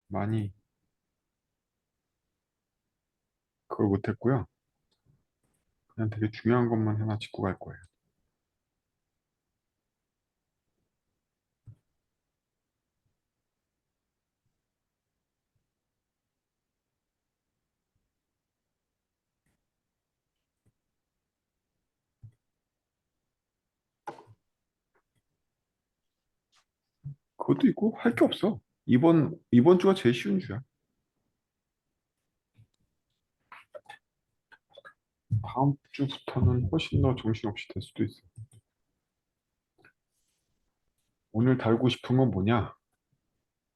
많이 그걸 못했고요. 그냥 되게 중요한 것만 하나 짚고 갈 거예요. 그것도 있고 할 게 없어. 이번 주가 제일 쉬운 주야. 다음 주부터는 훨씬 더 정신없이 될 수도 있어. 오늘 다루고 싶은 건 뭐냐?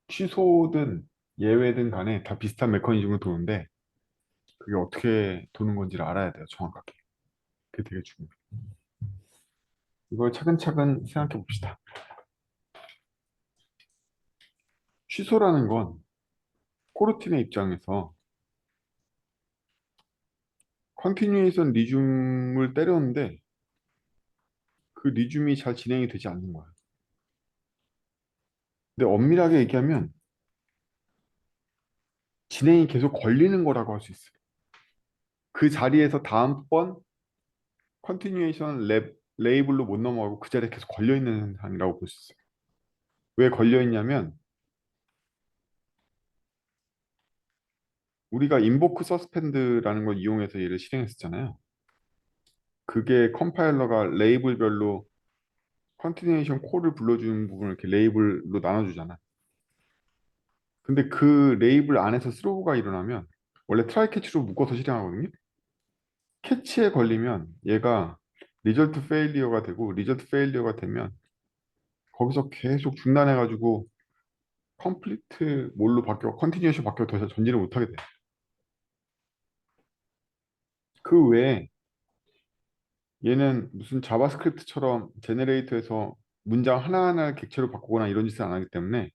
취소든 예외든 간에 다 비슷한 메커니즘으로 도는데 그게 어떻게 도는 건지를 알아야 돼요, 정확하게. 그게 되게 중요해요. 이걸 차근차근 생각해 봅시다. 취소라는 건 코르틴의 입장에서 컨티뉴에이션 리즘을 때렸는데 그 리즘이 잘 진행이 되지 않는 거야. 근데 엄밀하게 얘기하면 진행이 계속 걸리는 거라고 할 수 있어요. 그 자리에서 다음번 컨티뉴에이션 레이블로 못 넘어가고 그 자리에 계속 걸려 있는 현상이라고 볼 수 있어요. 왜 걸려 있냐면 우리가 인보크 서스펜드라는 걸 이용해서 얘를 실행했었잖아요. 그게 컴파일러가 레이블별로 컨티뉴에이션 콜을 불러주는 부분을 이렇게 레이블로 나눠주잖아. 근데 그 레이블 안에서 스로우가 일어나면 원래 트라이 캐치로 묶어서 실행하거든요. 캐치에 걸리면 얘가 리절트 페일리어가 되고 리절트 페일리어가 되면 거기서 계속 중단해가지고 컴플리트 뭘로 바뀌어 컨티뉴에이션 바뀌어 더 이상 전진을 못하게 돼. 그 외에 얘는 무슨 자바스크립트처럼 제네레이터에서 문장 하나하나를 객체로 바꾸거나 이런 짓을 안 하기 때문에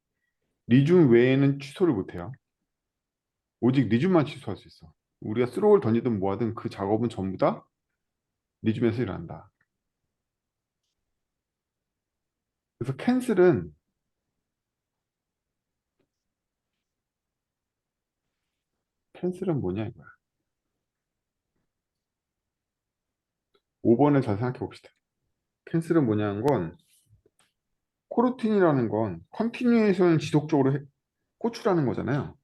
리줌 외에는 취소를 못해요. 오직 리줌만 취소할 수 있어. 우리가 스로우를 던지든 뭐하든 그 작업은 전부 다 리줌에서 일어난다. 그래서 캔슬은 뭐냐 이거야. 5번을 잘 생각해 봅시다. 캔슬은 뭐냐는 건 코르틴이라는 건 컨티뉴에이션을 지속적으로 호출하는 거잖아요.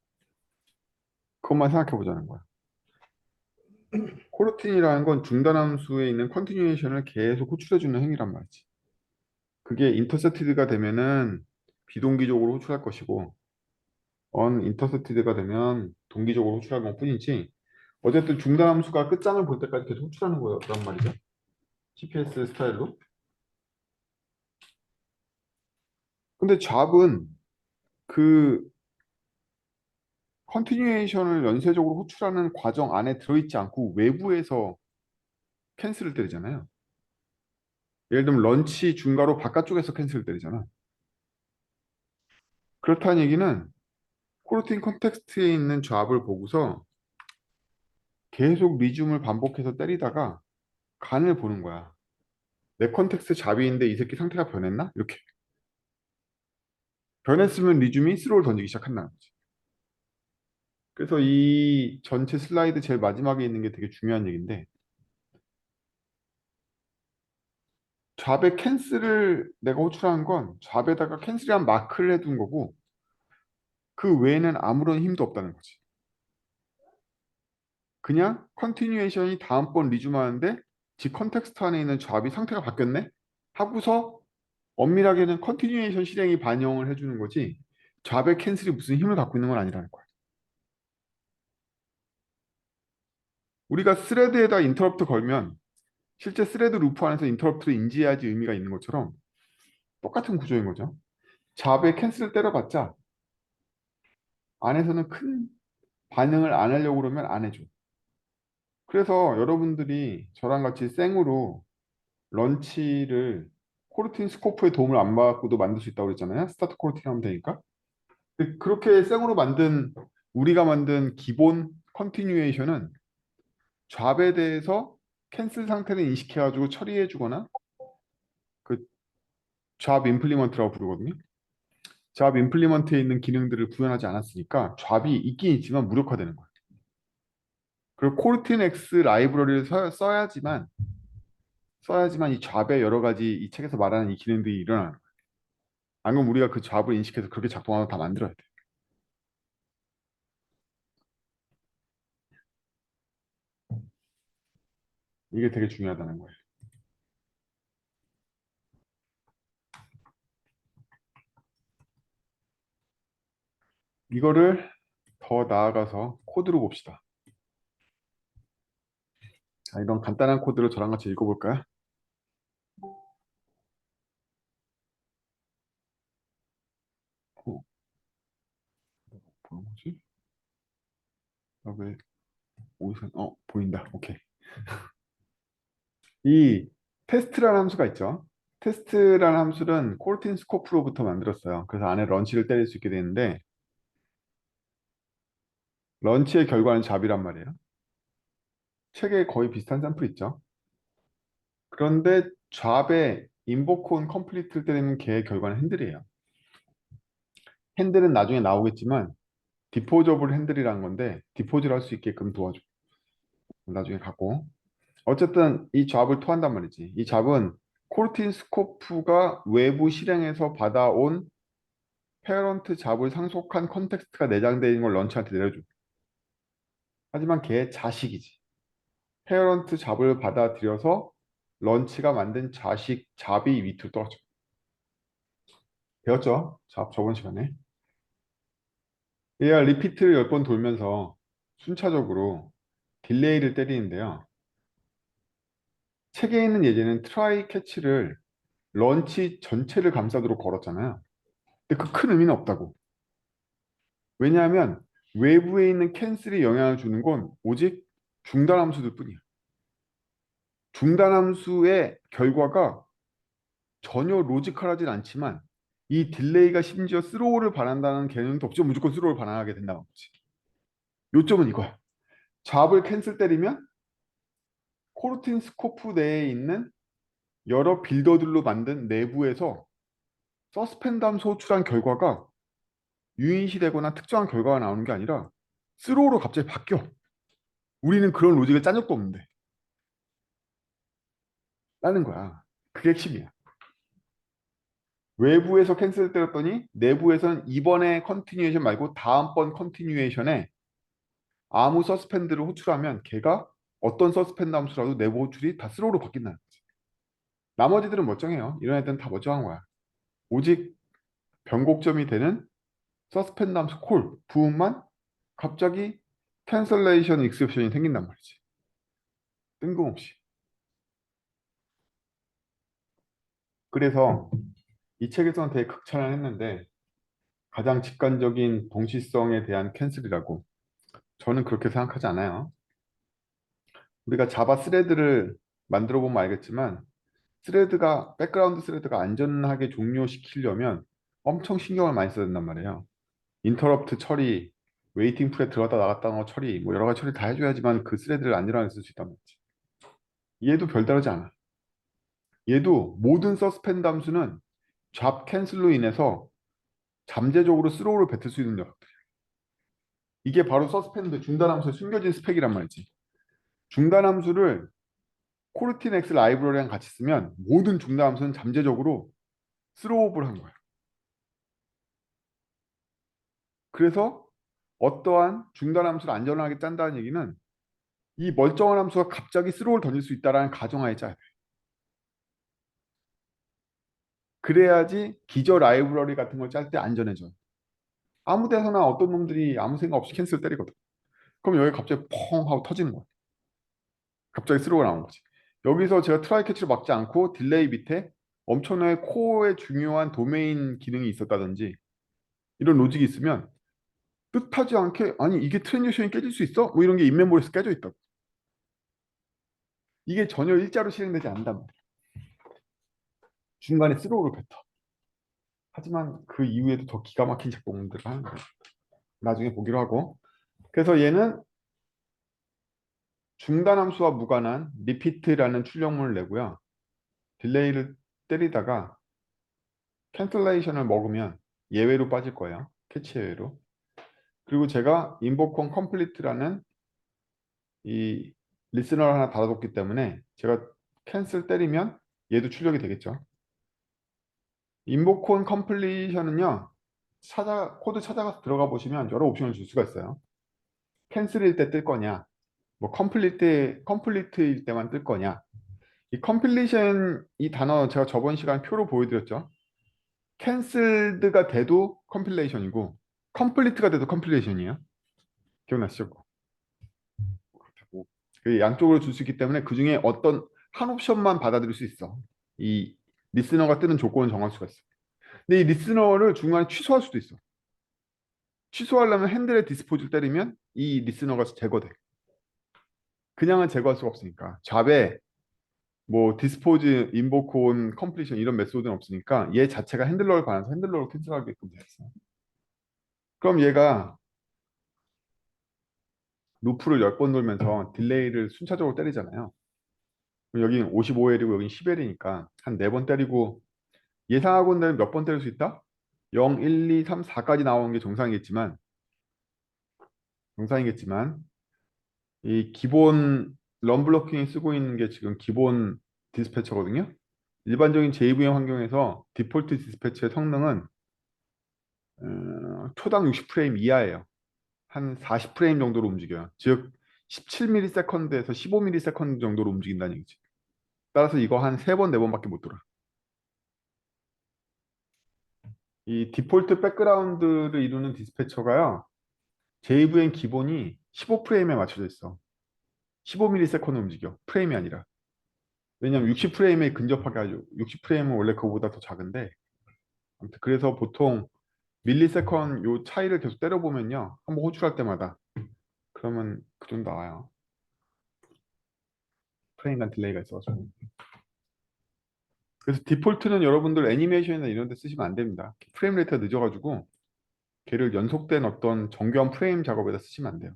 그것만 생각해 보자는 거야. 코르틴이라는 건 중단 함수에 있는 컨티뉴에이션을 계속 호출해주는 행위란 말이지. 그게 인터셉티드가 되면은 비동기적으로 호출할 것이고 언인터셉티드가 되면 동기적으로 호출할 것뿐이지 어쨌든 중단 함수가 끝장을 볼 때까지 계속 호출하는 거란 말이죠. TPS 스타일로. 근데 잡은 그 컨티뉴에이션을 연쇄적으로 호출하는 과정 안에 들어있지 않고 외부에서 캔슬을 때리잖아요. 예를 들면 런치 중괄호 바깥쪽에서 캔슬을 때리잖아. 그렇다는 얘기는 코르틴 컨텍스트에 있는 잡을 보고서 계속 리즘을 반복해서 때리다가 간을 보는 거야. 내 컨텍스트 잡이인데 이 새끼 상태가 변했나? 이렇게. 변했으면 리즘이 스로를 던지기 시작한다는 거지. 그래서 이 전체 슬라이드 제일 마지막에 있는 게 되게 중요한 얘기인데 잡의 캔슬을 내가 호출한 건 잡에다가 캔슬이란 마크를 해둔 거고 그 외에는 아무런 힘도 없다는 거지. 그냥 컨티뉴에이션이 다음번 리즘 하는데 지 컨텍스트 안에 있는 잡이 상태가 바뀌었네? 하고서 엄밀하게는 컨티뉴에이션 실행이 반영을 해주는 거지 잡의 캔슬이 무슨 힘을 갖고 있는 건 아니라는 거야. 우리가 스레드에다 인터럽트 걸면 실제 스레드 루프 안에서 인터럽트를 인지해야지 의미가 있는 것처럼 똑같은 구조인 거죠. 잡의 캔슬을 때려봤자 안에서는 큰 반응을 안 하려고 그러면 안 해줘. 그래서 여러분들이 저랑 같이 생으로 런치를 코르틴 스코프의 도움을 안 받고도 만들 수 있다고 그랬잖아요. 스타트 코르틴 하면 되니까. 근데 그렇게 생으로 만든 우리가 만든 기본 컨티뉴에이션은 잡에 대해서 캔슬 상태를 인식해가지고 처리해주거나 그 잡 임플리먼트라고 부르거든요. 잡 임플리먼트에 있는 기능들을 구현하지 않았으니까 잡이 있긴 있지만 무력화되는 거야. 그리고 코르틴 X 라이브러리를 써야지만 이 잡의 여러 가지 이 책에서 말하는 이 기능들이 일어나는 거야. 안 그러면 우리가 그 잡을 인식해서 그렇게 작동하면 다 만들어야 돼. 이게 되게 중요하다는 거예요. 이거를 더 나아가서 코드로 봅시다. 자, 이런 간단한 코드를 저랑 같이 읽어볼까요? 어, 뭐지? 왜 어디서 보인다. 오케이. 이 테스트라는 함수가 있죠. 테스트라는 함수는 콜틴 스코프로부터 만들었어요. 그래서 안에 런치를 때릴 수 있게 되는데 런치의 결과는 잡이란 말이에요. 책에 거의 비슷한 샘플 있죠. 그런데 잡의 인보콘 컴플리트를 때리는 걔의 결과는 핸들이에요. 핸들은 나중에 나오겠지만 디포저블 핸들이라는 건데 디포즈를 할 수 있게끔 도와줘. 나중에 갖고. 어쨌든 이 잡을 토한단 말이지. 이 잡은 콜틴 스코프가 외부 실행에서 받아온 페어런트 잡을 상속한 컨텍스트가 내장되어 있는 걸 런치한테 내려줘. 하지만 걔 자식이지. 페어런트 잡을 받아들여서 런치가 만든 자식 잡이 밑으로 떨어져. 배웠죠? 잡 저번 시간에. 얘가 리피트를 10번 돌면서 순차적으로 딜레이를 때리는데요. 책에 있는 예제는 트라이 캐치를 런치 전체를 감싸도록 걸었잖아요. 근데 그 큰 의미는 없다고. 왜냐하면 외부에 있는 캔슬이 영향을 주는 건 오직 중단 함수들 뿐이야. 중단 함수의 결과가 전혀 로지컬하진 않지만 이 딜레이가 심지어 스로우를 반한다는 개념도 없죠. 무조건 스로우를 반환하게 된다는 거지. 요점은 이거야. 잡을 캔슬 때리면 코르틴 스코프 내에 있는 여러 빌더들로 만든 내부에서 서스펜드 함수 호출한 결과가 유인시 되거나 특정한 결과가 나오는 게 아니라 스로우로 갑자기 바뀌어. 우리는 그런 로직을 짠 적도 없는데 라는 거야. 그게 핵심이야. 외부에서 캔슬 때렸더니 내부에서는 이번에 컨티뉴에이션 말고 다음번 컨티뉴에이션에 아무 서스펜드를 호출하면 걔가 어떤 서스펜드 함수라도 내부 호출이 다 스로우로 바뀐다는 거지. 나머지들은 멀쩡해요. 이런 애들은 다 멀쩡한 거야. 오직 변곡점이 되는 서스펜드 함수 콜 부분만 갑자기 캔슬레이션 익셉션이 생긴단 말이지. 뜬금없이. 그래서 이 책에서는 되게 극찬을 했는데 가장 직관적인 동시성에 대한 캔슬이라고 저는 그렇게 생각하지 않아요. 우리가 자바 스레드를 만들어 보면 알겠지만 스레드가 백그라운드 스레드가 안전하게 종료시키려면 엄청 신경을 많이 써야 된단 말이에요. 인터럽트 처리, 웨이팅 풀에 들어갔다 나갔다 하는 거 처리, 뭐 여러 가지 처리 다 해줘야지만 그 스레드를 안전하게 쓸 수 있단 말이지. 얘도 별다르지 않아. 얘도 모든 서스펜드 함수는 잡 캔슬로 인해서 잠재적으로 스로우를 뱉을 수 있는 녀석들. 이게 바로 서스펜드 중단 함수의 숨겨진 스펙이란 말이지. 중단 함수를 코르틴 X 라이브러리랑 같이 쓰면 모든 중단 함수는 잠재적으로 스로우업을 한 거야. 그래서 어떠한 중단 함수를 안전하게 짠다는 얘기는 이 멀쩡한 함수가 갑자기 스로우를 던질 수 있다는 가정하에 짜야 돼. 그래야지 기저 라이브러리 같은 걸 짤 때 안전해져. 아무 데서나 어떤 놈들이 아무 생각 없이 캔슬 때리거든. 그럼 여기 갑자기 펑 하고 터지는 거야. 갑자기 스로우가 나오는 거지. 여기서 제가 트라이 캐치를 막지 않고 딜레이 밑에 엄청나게 코어에 중요한 도메인 기능이 있었다든지 이런 로직이 있으면 뜻하지 않게 아니 이게 트랜지션이 깨질 수 있어? 뭐 이런 게 인메모리에서 깨져 있다고. 이게 전혀 일자로 실행되지 않는단 말이야. 중간에 스로우를 뱉어. 하지만 그 이후에도 더 기가 막힌 작동들을 하는 거야. 나중에 보기로 하고. 그래서 얘는 중단 함수와 무관한 리피트라는 출력문을 내고요. 딜레이를 때리다가 캔슬레이션을 먹으면 예외로 빠질 거예요. 캐치 예외로. 그리고 제가 인보콘 컴플리트라는 이 리스너를 하나 달아뒀기 때문에 제가 캔슬 때리면 얘도 출력이 되겠죠. 인보콘 컴플리션은요. 코드 찾아가서 들어가 보시면 여러 옵션을 줄 수가 있어요. 캔슬일 때 뜰 거냐, 뭐 컴플리트일 때만 뜰 거냐. 이 컴플리션 이 단어 제가 저번 시간 표로 보여드렸죠. 캔슬드가 돼도 컴필레이션이고 컴플리트가 돼도 컴필레이션이에요. 기억나시죠? 그 양쪽으로 줄 수 있기 때문에 그 중에 어떤 한 옵션만 받아들일 수 있어. 이 리스너가 뜨는 조건을 정할 수가 있어. 근데 이 리스너를 중간에 취소할 수도 있어. 취소하려면 핸들에 디스포즈를 때리면 이 리스너가 제거돼. 그냥은 제거할 수가 없으니까. 잡에 뭐 디스포즈, 인보크 온, 컴플리션 이런 메소드는 없으니까 얘 자체가 핸들러를 반해서 핸들러로 캔슬하게끔 되어 있어. 그럼 얘가 루프를 10번 돌면서 딜레이를 순차적으로 때리잖아요. 여기는 55L이고 여기는 10L이니까 한 4번 때리고 예상하고는 몇 번 때릴 수 있다? 0, 1, 2, 3, 4까지 나오는 게 정상이겠지만 이 기본 런블로킹이 쓰고 있는 게 지금 기본 디스패처거든요. 일반적인 JVM 환경에서 디폴트 디스패처의 성능은 초당 60프레임 이하예요. 한 40프레임 정도로 움직여요. 즉 17ms에서 15ms 정도로 움직인다는 얘기지. 따라서 이거 한 3번, 4번밖에 못 돌아. 이 디폴트 백그라운드를 이루는 디스패처가요. JVM 기본이 15프레임에 맞춰져 있어. 15ms 움직여. 프레임이 아니라. 왜냐면 60프레임에 근접하게 하죠. 60프레임은 원래 그거보다 더 작은데. 아무튼 그래서 보통 밀리세컨 요 차이를 계속 때려보면요. 한번 호출할 때마다. 그러면 그 정도 나와요. 프레임 간 딜레이가 있어가지고. 그래서 디폴트는 여러분들 애니메이션이나 이런 데 쓰시면 안 됩니다. 프레임 레이트가 늦어가지고 걔를 연속된 어떤 정교한 프레임 작업에다 쓰시면 안 돼요.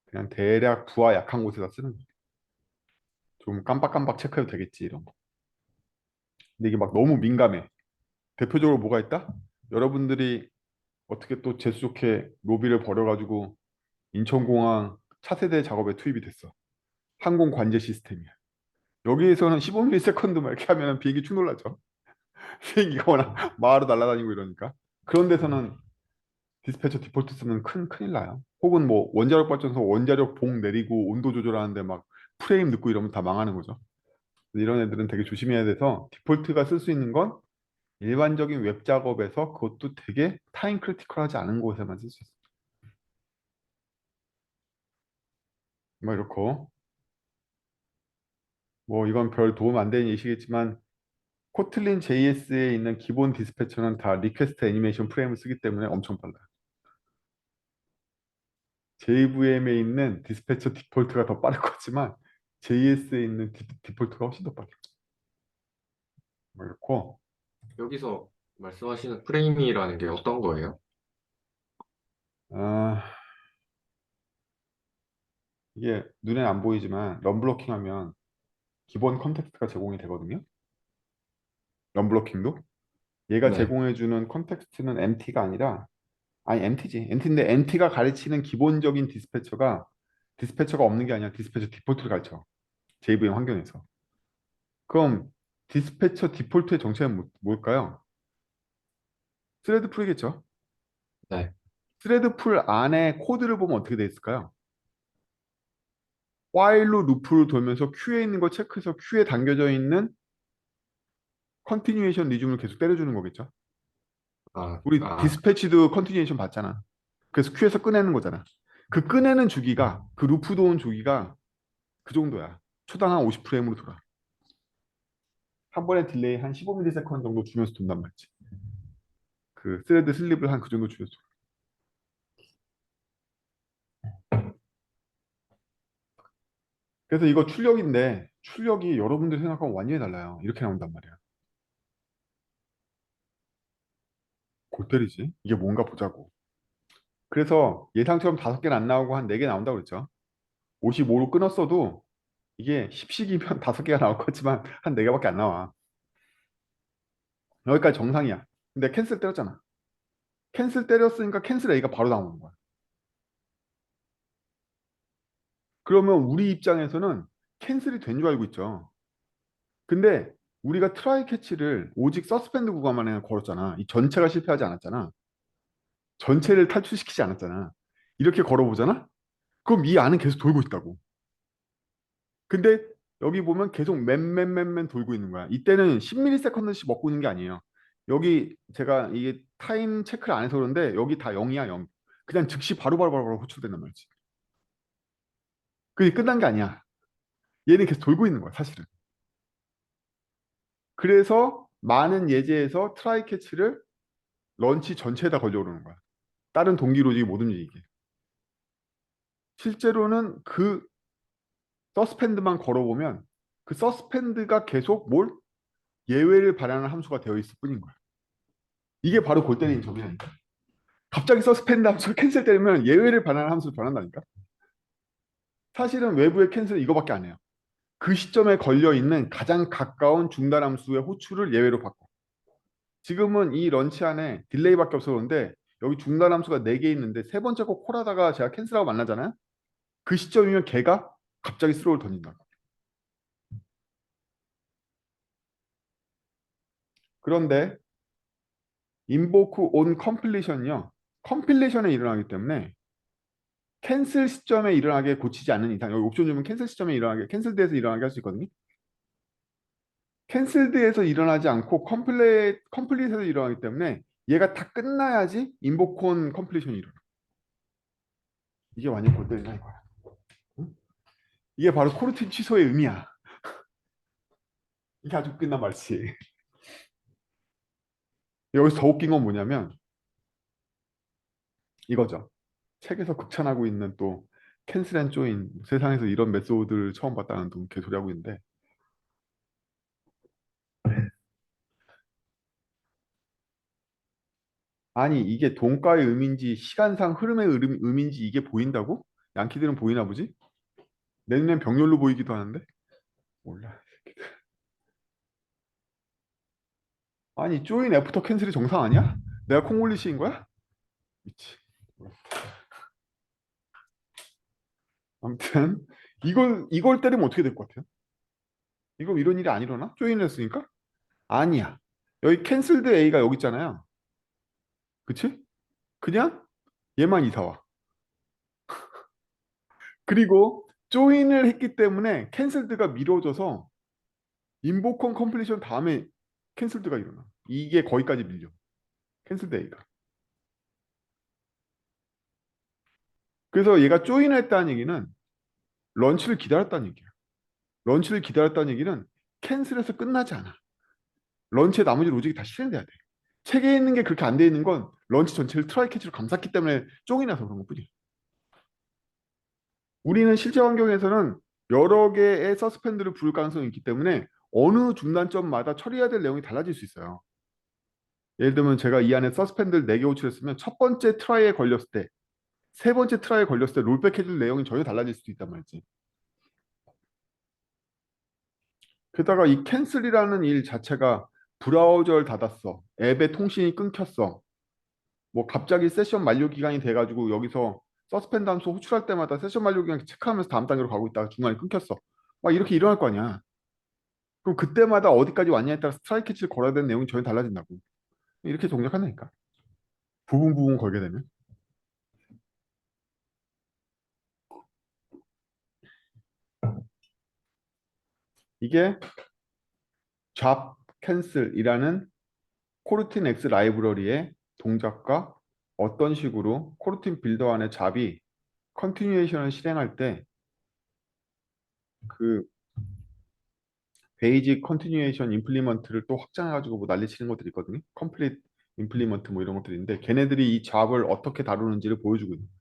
그냥 대략 부하 약한 곳에다 쓰는 거예요. 좀 깜빡깜빡 체크해도 되겠지 이런 거. 근데 이게 막 너무 민감해. 대표적으로 뭐가 있다? 여러분들이 어떻게 또 재수 좋게 로비를 벌여가지고 인천공항 차세대 작업에 투입이 됐어. 항공 관제 시스템이야. 여기에서는 15ms 막 이렇게 하면 비행기 축 놀라죠. 비행기가 워낙 마하로 날아다니고 이러니까. 그런 데서는 디스패처 디폴트 쓰면 큰일 나요. 혹은 뭐 원자력 발전소 원자력 봉 내리고 온도 조절하는데 막 프레임 넣고 이러면 다 망하는 거죠. 이런 애들은 되게 조심해야 돼서 디폴트가 쓸 수 있는 건 일반적인 웹 작업에서 그것도 되게 타임 크리티컬하지 않은 곳에만 쓸 수 있어요. 뭐 이렇고 뭐 이건 별 도움 안 되는 예시겠지만 코틀린 JS에 있는 기본 디스패처는 다 리퀘스트 애니메이션 프레임을 쓰기 때문에 엄청 빨라요. JVM에 있는 디스패처 디폴트가 더 빠를 거지만 JS에 있는 디폴트가 훨씬 더 빠르요. 뭐 이렇고 여기서 말씀하시는 프레임이라는 게 어떤 거예요? 아, 이게 눈에 안 보이지만 럼블로킹 하면 기본 컨텍스트가 제공이 되거든요. 럼블로킹도 얘가 네. 제공해주는 컨텍스트는 MT가 아니라 아니 MT지 MT인데 MT가 가르치는 기본적인 디스패처가 없는 게 아니라 디스패처 디폴트를 가르쳐 JVM 환경에서. 그럼 디스패처 디폴트의 정체는 뭘까요? 스레드 풀이겠죠. 네. 스레드 풀 안에 코드를 보면 어떻게 돼 있을까요? while 루프를 돌면서 Q에 있는 거 체크해서 Q에 담겨져 있는 컨티뉴에이션 리즘을 계속 때려주는 거겠죠. 아, 우리 아, 디스패치도 컨티뉴에이션 봤잖아. 그래서 Q에서 꺼내는 거잖아. 그 꺼내는 주기가 그 루프 도운 주기가 그 정도야. 초당 한 50프레임으로 돌아. 한 번에 딜레이 한 15ms 정도 주면서 돈단 말이지. 그 스레드 슬립을 한 그 정도 주면서. 그래서 이거 출력인데 출력이 여러분들 생각하면 완전히 달라요. 이렇게 나온단 말이야. 골 때리지. 이게 뭔가 보자고. 그래서 예상처럼 5개는 안 나오고 한 4개 나온다고 그랬죠. 55로 끊었어도 이게 10식이면 5개가 나올 거지만 한 4개밖에 안 나와. 여기까지 정상이야. 근데 캔슬 때렸잖아. 캔슬 때렸으니까 캔슬 A가 바로 나오는 거야. 그러면 우리 입장에서는 캔슬이 된 줄 알고 있죠. 근데 우리가 트라이 캐치를 오직 서스펜드 구간만 걸었잖아. 이 전체가 실패하지 않았잖아. 전체를 탈출시키지 않았잖아. 이렇게 걸어보잖아? 그럼 이 안은 계속 돌고 있다고. 근데 여기 보면 계속 맨맨맨맨 돌고 있는 거야. 이때는 10ms씩 먹고 있는 게 아니에요. 여기 제가 이게 타임 체크를 안 해서 그런데 여기 다 0이야, 0. 그냥 즉시 바로바로 호출된단 말이지. 그게 끝난 게 아니야. 얘는 계속 돌고 있는 거야, 사실은. 그래서 많은 예제에서 트라이 캐치를 런치 전체에다 걸려 오르는 거야. 다른 동기 로직이 못 움직이게. 실제로는 그 서스펜드만 걸어보면 그 서스펜드가 계속 뭘 예외를 발현하는 함수가 되어 있을 뿐인 거야. 이게 바로 골 때리는 점이라니까. 갑자기 서스펜드 함수가 캔슬 되면 예외를 발현하는 함수로 변한다니까. 사실은 외부의 캔슬은 이거밖에 안 해요. 그 시점에 걸려 있는 가장 가까운 중단 함수의 호출을 예외로 바꿔. 지금은 이 런치 안에 딜레이밖에 없어 그런데 여기 중단 함수가 4개 있는데 세 번째 거 콜하다가 제가 캔슬하고 만나잖아요. 그 시점이면 걔가 갑자기 스로우를 던진다. 그런데 인보크 온 컴플리션이요. 컴필레이션에 일어나기 때문에 캔슬 시점에 일어나게 고치지 않는 이상 여기 옵션 주면 캔슬 시점에 일어나게 캔슬드에서 일어나게 할 수 있거든요. 캔슬드에서 일어나지 않고 컴플릿에서 일어나기 때문에 얘가 다 끝나야지 인보크 온 컴플리션이 일어나. 이게 완전 골때리다 이거야. 응? 이게 바로 코르틴 취소의 의미야. 이게 아주 끝난 말이지. 여기서 더 웃긴 건 뭐냐면 이거죠. 책에서 극찬하고 있는 또 캔슬 앤 조인 세상에서 이런 메소드를 처음 봤다는 분 개소리하고 있는데 아니 이게 동가의 의미인지 시간상 흐름의 의미인지 이게 보인다고? 양키들은 보이나 보지? 내 눈엔 병렬로 보이기도 하는데 몰라. 아니 조인 애프터 캔슬이 정상 아니야? 내가 콩글리시인 거야? 미치. 아무튼 이걸 때리면 어떻게 될 것 같아요? 이거 이런 일이 안 일어나? 조인을 했으니까? 아니야. 여기 캔슬드 A가 여기 있잖아요. 그치? 그냥 얘만 이사 와. 그리고 조인을 했기 때문에 캔슬드가 미뤄져서 인보컨 컴플리션 다음에 캔슬드가 일어나. 이게 거기까지 밀려. 캔슬드 A가. 그래서 얘가 조인을 했다는 얘기는 런치를 기다렸다는 얘기야. 런치를 기다렸다는 얘기는 캔슬해서 끝나지 않아. 런치의 나머지 로직이 다 실행돼야 돼. 책에 있는 게 그렇게 안 돼 있는 건 런치 전체를 트라이 캐치로 감쌌기 때문에 쫑이 나서 그런 것뿐이야. 우리는 실제 환경에서는 여러 개의 서스펜드를 부를 가능성이 있기 때문에 어느 중단점마다 처리해야 될 내용이 달라질 수 있어요. 예를 들면 제가 이 안에 서스펜드를 4개 호출했으면 첫 번째 트라이에 걸렸을 때, 세 번째 트라이에 걸렸을 때 롤백 해줄 내용이 전혀 달라질 수도 있단 말이지. 게다가 이 캔슬이라는 일 자체가 브라우저를 닫았어. 앱의 통신이 끊겼어. 뭐 갑자기 세션 만료 기간이 돼가지고 여기서 서스펜드 함수 호출할 때마다 세션 만료 기간 체크하면서 다음 단계로 가고 있다가 중간에 끊겼어. 막 이렇게 일어날 거 아니야. 그럼 그때마다 어디까지 왔냐에 따라 스트라이크 캐치를 걸어야 되는 내용이 전혀 달라진다고. 이렇게 동작한다니까. 부분 부분 걸게 되면. 이게 잡 캔슬이라는 코르틴 X 라이브러리의 동작과 어떤 식으로 코르틴 빌더 안에 잡이 컨티뉴에이션을 실행할 때 그 베이직 컨티뉴에이션 임플리먼트를 또 확장해가지고 뭐 난리 치는 것들이 있거든요. 컴플릿 임플리먼트 뭐 이런 것들이 있는데 걔네들이 이 잡을 어떻게 다루는지를 보여주고 있는 거예요.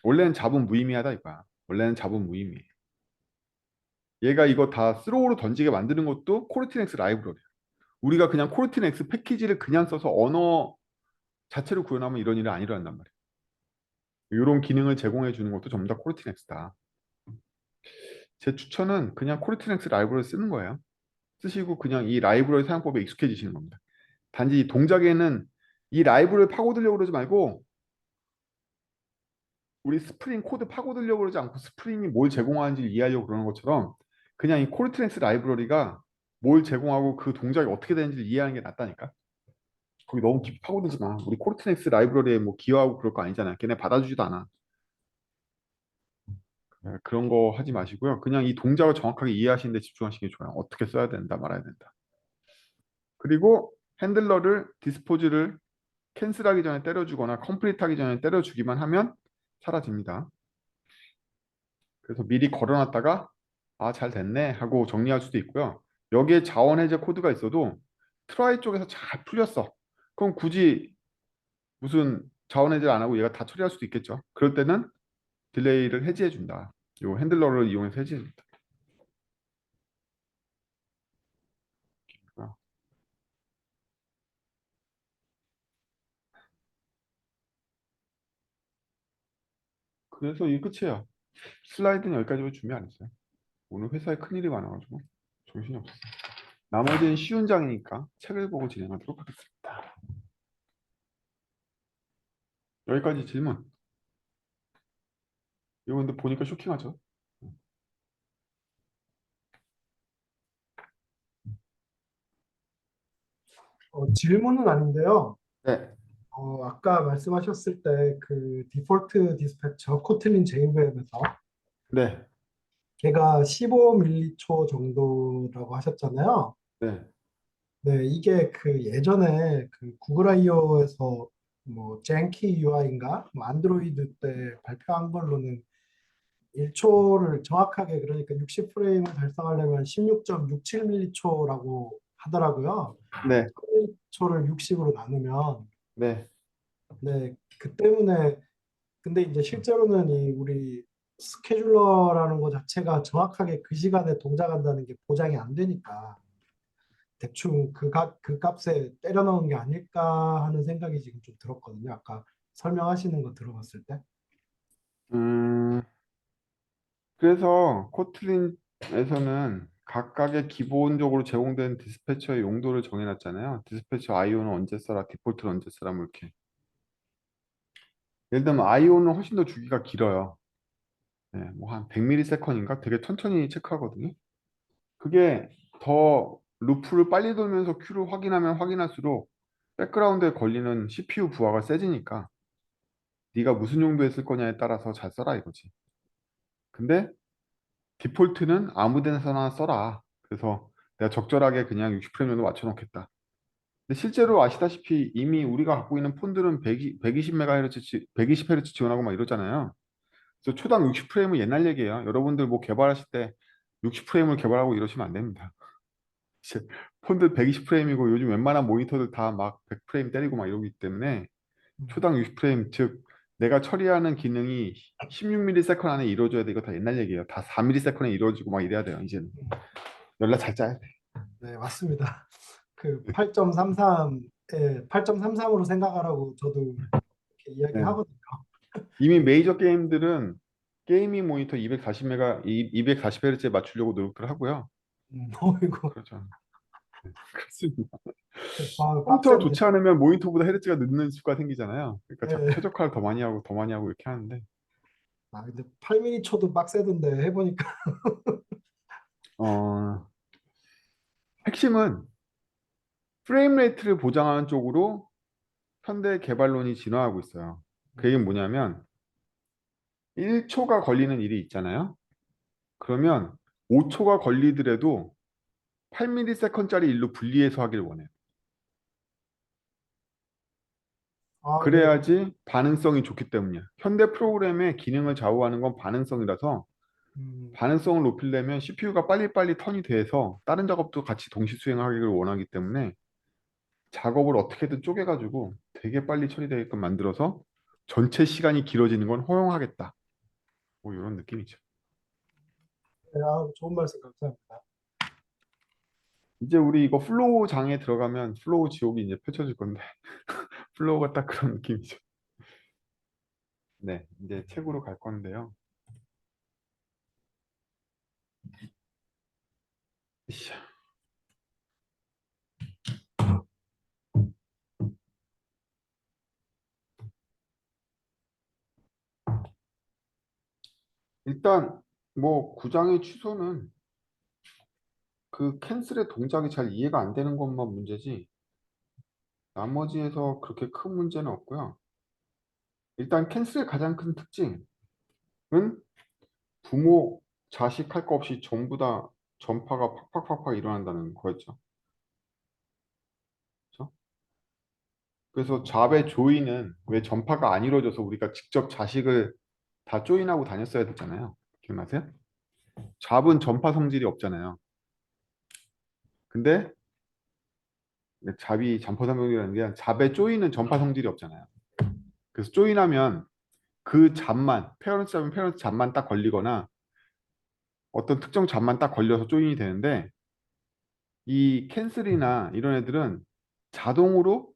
원래는 잡은 무의미하다 이거야. 원래는 잡은 무의미해. 얘가 이거 다 스로우로 던지게 만드는 것도 코르틴엑스 라이브러리야. 우리가 그냥 코르틴엑스 패키지를 그냥 써서 언어 자체로 구현하면 이런 일은 안 일어난단 말이야. 이런 기능을 제공해 주는 것도 전부 다 코르틴엑스다. 제 추천은 그냥 코르틴엑스 라이브러리 쓰는 거예요. 쓰시고 그냥 이 라이브러리 사용법에 익숙해지시는 겁니다. 단지 이 동작에는 이 라이브를 파고들려고 그러지 말고 우리 스프링 코드 파고들려고 그러지 않고 스프링이 뭘 제공하는지 이해하려고 그러는 것처럼 그냥 이 코르트랜스 라이브러리가 뭘 제공하고 그 동작이 어떻게 되는지를 이해하는 게 낫다니까. 거기 너무 깊이 파고들지 마. 우리 코르트랜스 라이브러리에 뭐 기여하고 그럴 거 아니잖아. 걔네 받아주지도 않아. 네, 그런 거 하지 마시고요. 그냥 이 동작을 정확하게 이해하시는 데 집중하시는 게 좋아요. 어떻게 써야 된다, 말아야 된다. 그리고 핸들러를 디스포즈를 캔슬하기 전에 때려주거나 컴플리트 하기 전에 때려주기만 하면 사라집니다. 그래서 미리 걸어놨다가 아, 잘 됐네 하고 정리할 수도 있고요. 여기에 자원 해제 코드가 있어도 트라이 쪽에서 잘 풀렸어. 그럼 굳이 무슨 자원 해제를 안 하고 얘가 다 처리할 수도 있겠죠. 그럴 때는 딜레이를 해지해 준다. 요 핸들러를 이용해서 해지해 준다. 그래서 이게 끝이에요. 슬라이드는 여기까지 준비 안 했어요. 오늘 회사에 큰일이 많아가지고 정신이 없었어요. 나머지는 쉬운 장이니까 책을 보고 진행하도록 하겠습니다. 여기까지 질문. 이거 근데 보니까 쇼킹하죠? 질문은 아닌데요. 네. 아까 말씀하셨을 때 그 디폴트 디스패처 코틀린 제이웹에서 네. 걔가 15밀리초 정도라고 하셨잖아요. 네. 네, 이게 그 예전에 그 구글 I/O에서 뭐 젠키 UI인가 뭐 안드로이드 때 발표한 걸로는 1초를 정확하게 그러니까 60프레임을 달성하려면 16.67밀리초라고 하더라고요. 네. 1초를 60으로 나누면 네. 네, 그 때문에 근데 이제 실제로는 이 우리 스케줄러라는 것 자체가 정확하게 그 시간에 동작한다는 게 보장이 안 되니까 대충 그 값에 때려 넣은 게 아닐까 하는 생각이 지금 좀 들었거든요. 아까 설명하시는 거 들어봤을 때. 음, 그래서 코틀린에서는 각각의 기본적으로 제공된 디스패처의 용도를 정해놨잖아요. 디스패처 IO는 언제 써라, 디폴트는 언제 써라, 뭐 이렇게. 예를 들면 IO는 훨씬 더 주기가 길어요. 네, 뭐한 100ms인가? 되게 천천히 체크하거든요. 그게 더 루프를 빨리 돌면서 큐를 확인하면 확인할수록 백그라운드에 걸리는 CPU 부하가 세지니까 네가 무슨 용도에 쓸 거냐에 따라서 잘 써라 이거지. 근데 디폴트는 아무 데서나 써라. 그래서 내가 적절하게 그냥 60프레임 정도 맞춰놓겠다. 근데 실제로 아시다시피 이미 우리가 갖고 있는 폰들은 120MHz, 120Hz 지원하고 막 이러잖아요. 그래서 초당 60프레임은 옛날 얘기예요. 여러분들 뭐 개발하실 때 60프레임을 개발하고 이러시면 안 됩니다. 이제 폰들 120프레임이고 요즘 웬만한 모니터들 다 막 100프레임 때리고 막 이러기 때문에 음, 초당 60프레임 즉 내가 처리하는 기능이 16ms 안에 이루어져야 돼. 이거 다 옛날 얘기예요. 다 4ms 에 이루어지고 막 이래야 돼요. 이제는 음. 연락 잘 짜야 돼. 네, 맞습니다. 그 8.33으로 생각하라고 저도 이렇게 네. 이야기하거든요. 이미 메이저 게임들은 게이밍 모니터 240Hz에 맞추려고 노력을 하고요. 이거 그렇죠. 네, 그렇습니다. 컴퓨터가 빡센데. 좋지 않으면 모니터보다 헤르츠가 늦는 수가 생기잖아요. 그러니까 자꾸 예. 최적화를 더 많이 하고 이렇게 하는데 근데 8mm 초도 빡세던데 해보니까. 어, 핵심은 프레임 레이트를 보장하는 쪽으로 현대 개발론이 진화하고 있어요. 그 얘기는 뭐냐면 1초가 걸리는 일이 있잖아요. 그러면 5초가 걸리더라도 8ms짜리 일로 분리해서 하길 원해요. 네. 그래야지 반응성이 좋기 때문이야. 현대 프로그램의 기능을 좌우하는 건 반응성이라서 음, 반응성을 높이려면 CPU가 빨리빨리 턴이 돼서 다른 작업도 같이 동시 수행하기를 원하기 때문에 작업을 어떻게든 쪼개가지고 되게 빨리 처리되게끔 만들어서 전체 시간이 길어지는 건 허용하겠다. 뭐 이런 느낌이죠. 네, 좋은 말씀 감사합니다. 이제 우리 이거 플로우 장에 들어가면 플로우 지옥이 이제 펼쳐질 건데 플로우가 딱 그런 느낌이죠. 네, 이제 책으로 갈 건데요. 으쌰. 일단 뭐 구장의 취소는 그 캔슬의 동작이 잘 이해가 안 되는 것만 문제지 나머지에서 그렇게 큰 문제는 없고요. 일단 캔슬의 가장 큰 특징은 부모, 자식 할 거 없이 전부 다 전파가 팍팍팍팍 일어난다는 거였죠. 그렇죠? 그래서 잡의 조이는 왜 전파가 안 이루어져서 우리가 직접 자식을 다 조인하고 다녔어야 됐잖아요. 기억나세요? 잡은 전파 성질이 없잖아요. 근데 잡이 전파 성질이라는 게 잡의 조이는 전파 성질이 없잖아요. 그래서 조인하면 그 잡만 페어런트 잡은 페어런트 잡만 딱 걸리거나 어떤 특정 잡만 딱 걸려서 조인이 되는데 이 캔슬이나 이런 애들은 자동으로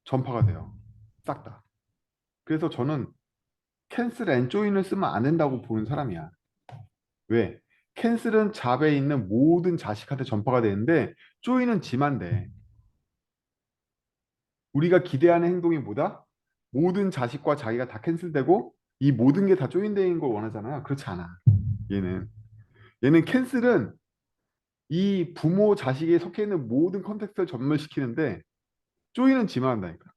전파가 돼요. 싹 다. 그래서 저는 캔슬 앤 조인을 쓰면 안 된다고 보는 사람이야. 왜? 캔슬은 잡에 있는 모든 자식한테 전파가 되는데 조인은 지만 돼. 우리가 기대하는 행동이 뭐다? 모든 자식과 자기가 다 캔슬되고 이 모든 게 다 조인되는 걸 원하잖아요. 그렇지 않아. 얘는. 얘는 캔슬은 이 부모 자식에 속해 있는 모든 컨텍스트를 전멸시키는데 조이는 지만 한다니까.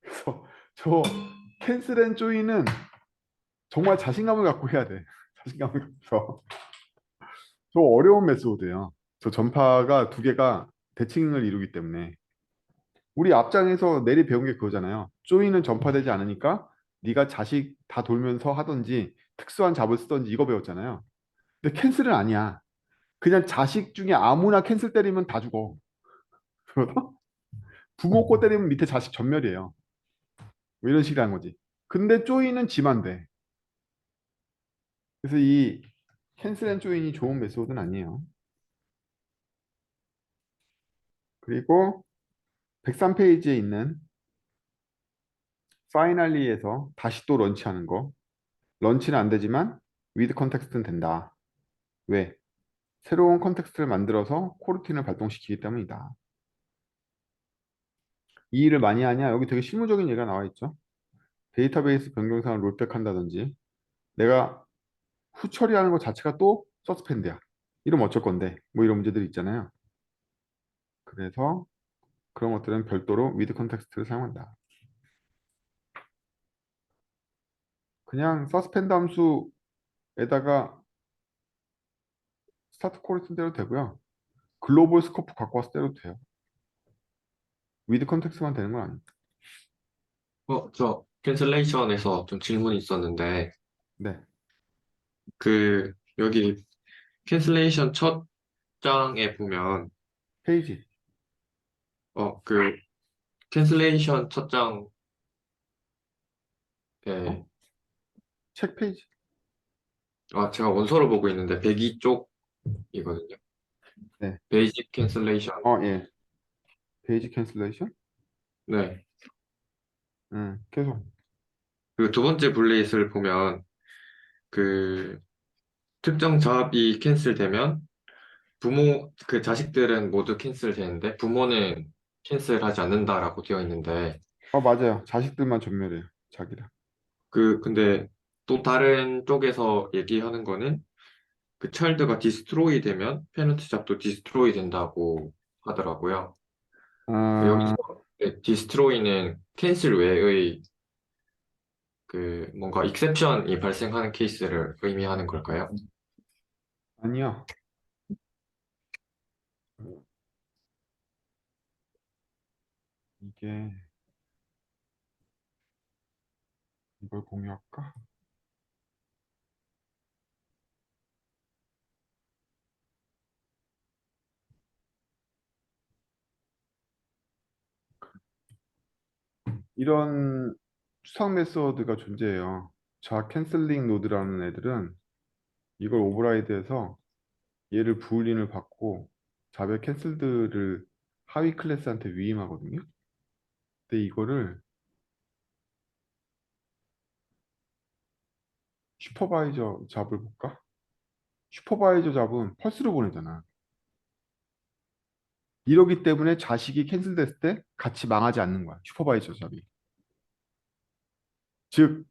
그래서 저 캔슬 앤 조이는 정말 자신감을 갖고 해야 돼. 자신감을 갖고. 저 어려운 메소드예요. 저 전파가 두 개가 대칭을 이루기 때문에 우리 앞장에서 내리 배운 게 그거잖아요. 조이는 전파되지 않으니까 네가 자식 다 돌면서 하든지 특수한 잡을 쓰든지 이거 배웠잖아요. 근데 캔슬은 아니야. 그냥 자식 중에 아무나 캔슬 때리면 다 죽어. 그러다 부모 거 때리면 밑에 자식 전멸이에요. 뭐 이런 식이라는 거지. 근데 조이는 지만 돼. 그래서 이 캔슬 앤 조인이 좋은 메소드는 아니에요. 그리고 103페이지에 있는 파이널리에서 다시 또 런치하는 거. 런치는 안 되지만 위드 컨텍스트는 된다. 왜? 새로운 컨텍스트를 만들어서 코르틴을 발동시키기 때문이다. 이 일을 많이 하냐? 여기 되게 실무적인 예가 나와 있죠. 데이터베이스 변경사항을 롤백한다든지 내가 후 처리하는 것 자체가 또 서스펜드야. 이러면 어쩔 건데? 뭐 이런 문제들이 있잖아요. 그래서 그런 것들은 별도로 위드 컨텍스트를 사용한다. 그냥 서스펜드 함수에다가 스타트 코르틴 때려도 되고요. 글로벌 스코프 갖고 와서 때려도 돼요. 위드 컨텍스트만 되는 건 아니에요. 저 캔슬레이션에서 좀 질문이 있었는데, 네. 여기 캔슬레이션 첫 장에 보면, 페이지. 그 캔슬레이션 첫 장에, 어? 책 페이지. 제가 원서를 보고 있는데 102쪽이거든요. 네. 베이직 캔슬레이션. 예. 페이지 캔슬레이션? 네. 계속. 그 두 번째 블레잇을 보면, 그 특정 잡이 캔슬되면 그 자식들은 모두 캔슬되는데 부모는 캔슬하지 않는다라고 되어 있는데 맞아요. 자식들만 전멸해요. 자기랑. 근데 또 다른 쪽에서 얘기하는 거는 그 차일드가 디스트로이 되면 페넌트 잡도 디스트로이 된다고 하더라고요. 여기서 아, 디스트로이는 캔슬 외의 뭔가 익셉션이 발생하는 케이스를 의미하는 걸까요? 아니요. 이게 이걸 공유할까? 이런 추상 메소드가 존재해요. 자, 캔슬링 노드라는 애들은 이걸 오버라이드해서 얘를 부울린을 받고 자별 캔슬들을 하위 클래스한테 위임하거든요. 근데 이거를 슈퍼바이저 잡을 볼까? 슈퍼바이저 잡은 펄스로 보내잖아. 이러기 때문에 자식이 캔슬됐을 때 같이 망하지 않는 거야. 슈퍼바이저 잡이. 즉,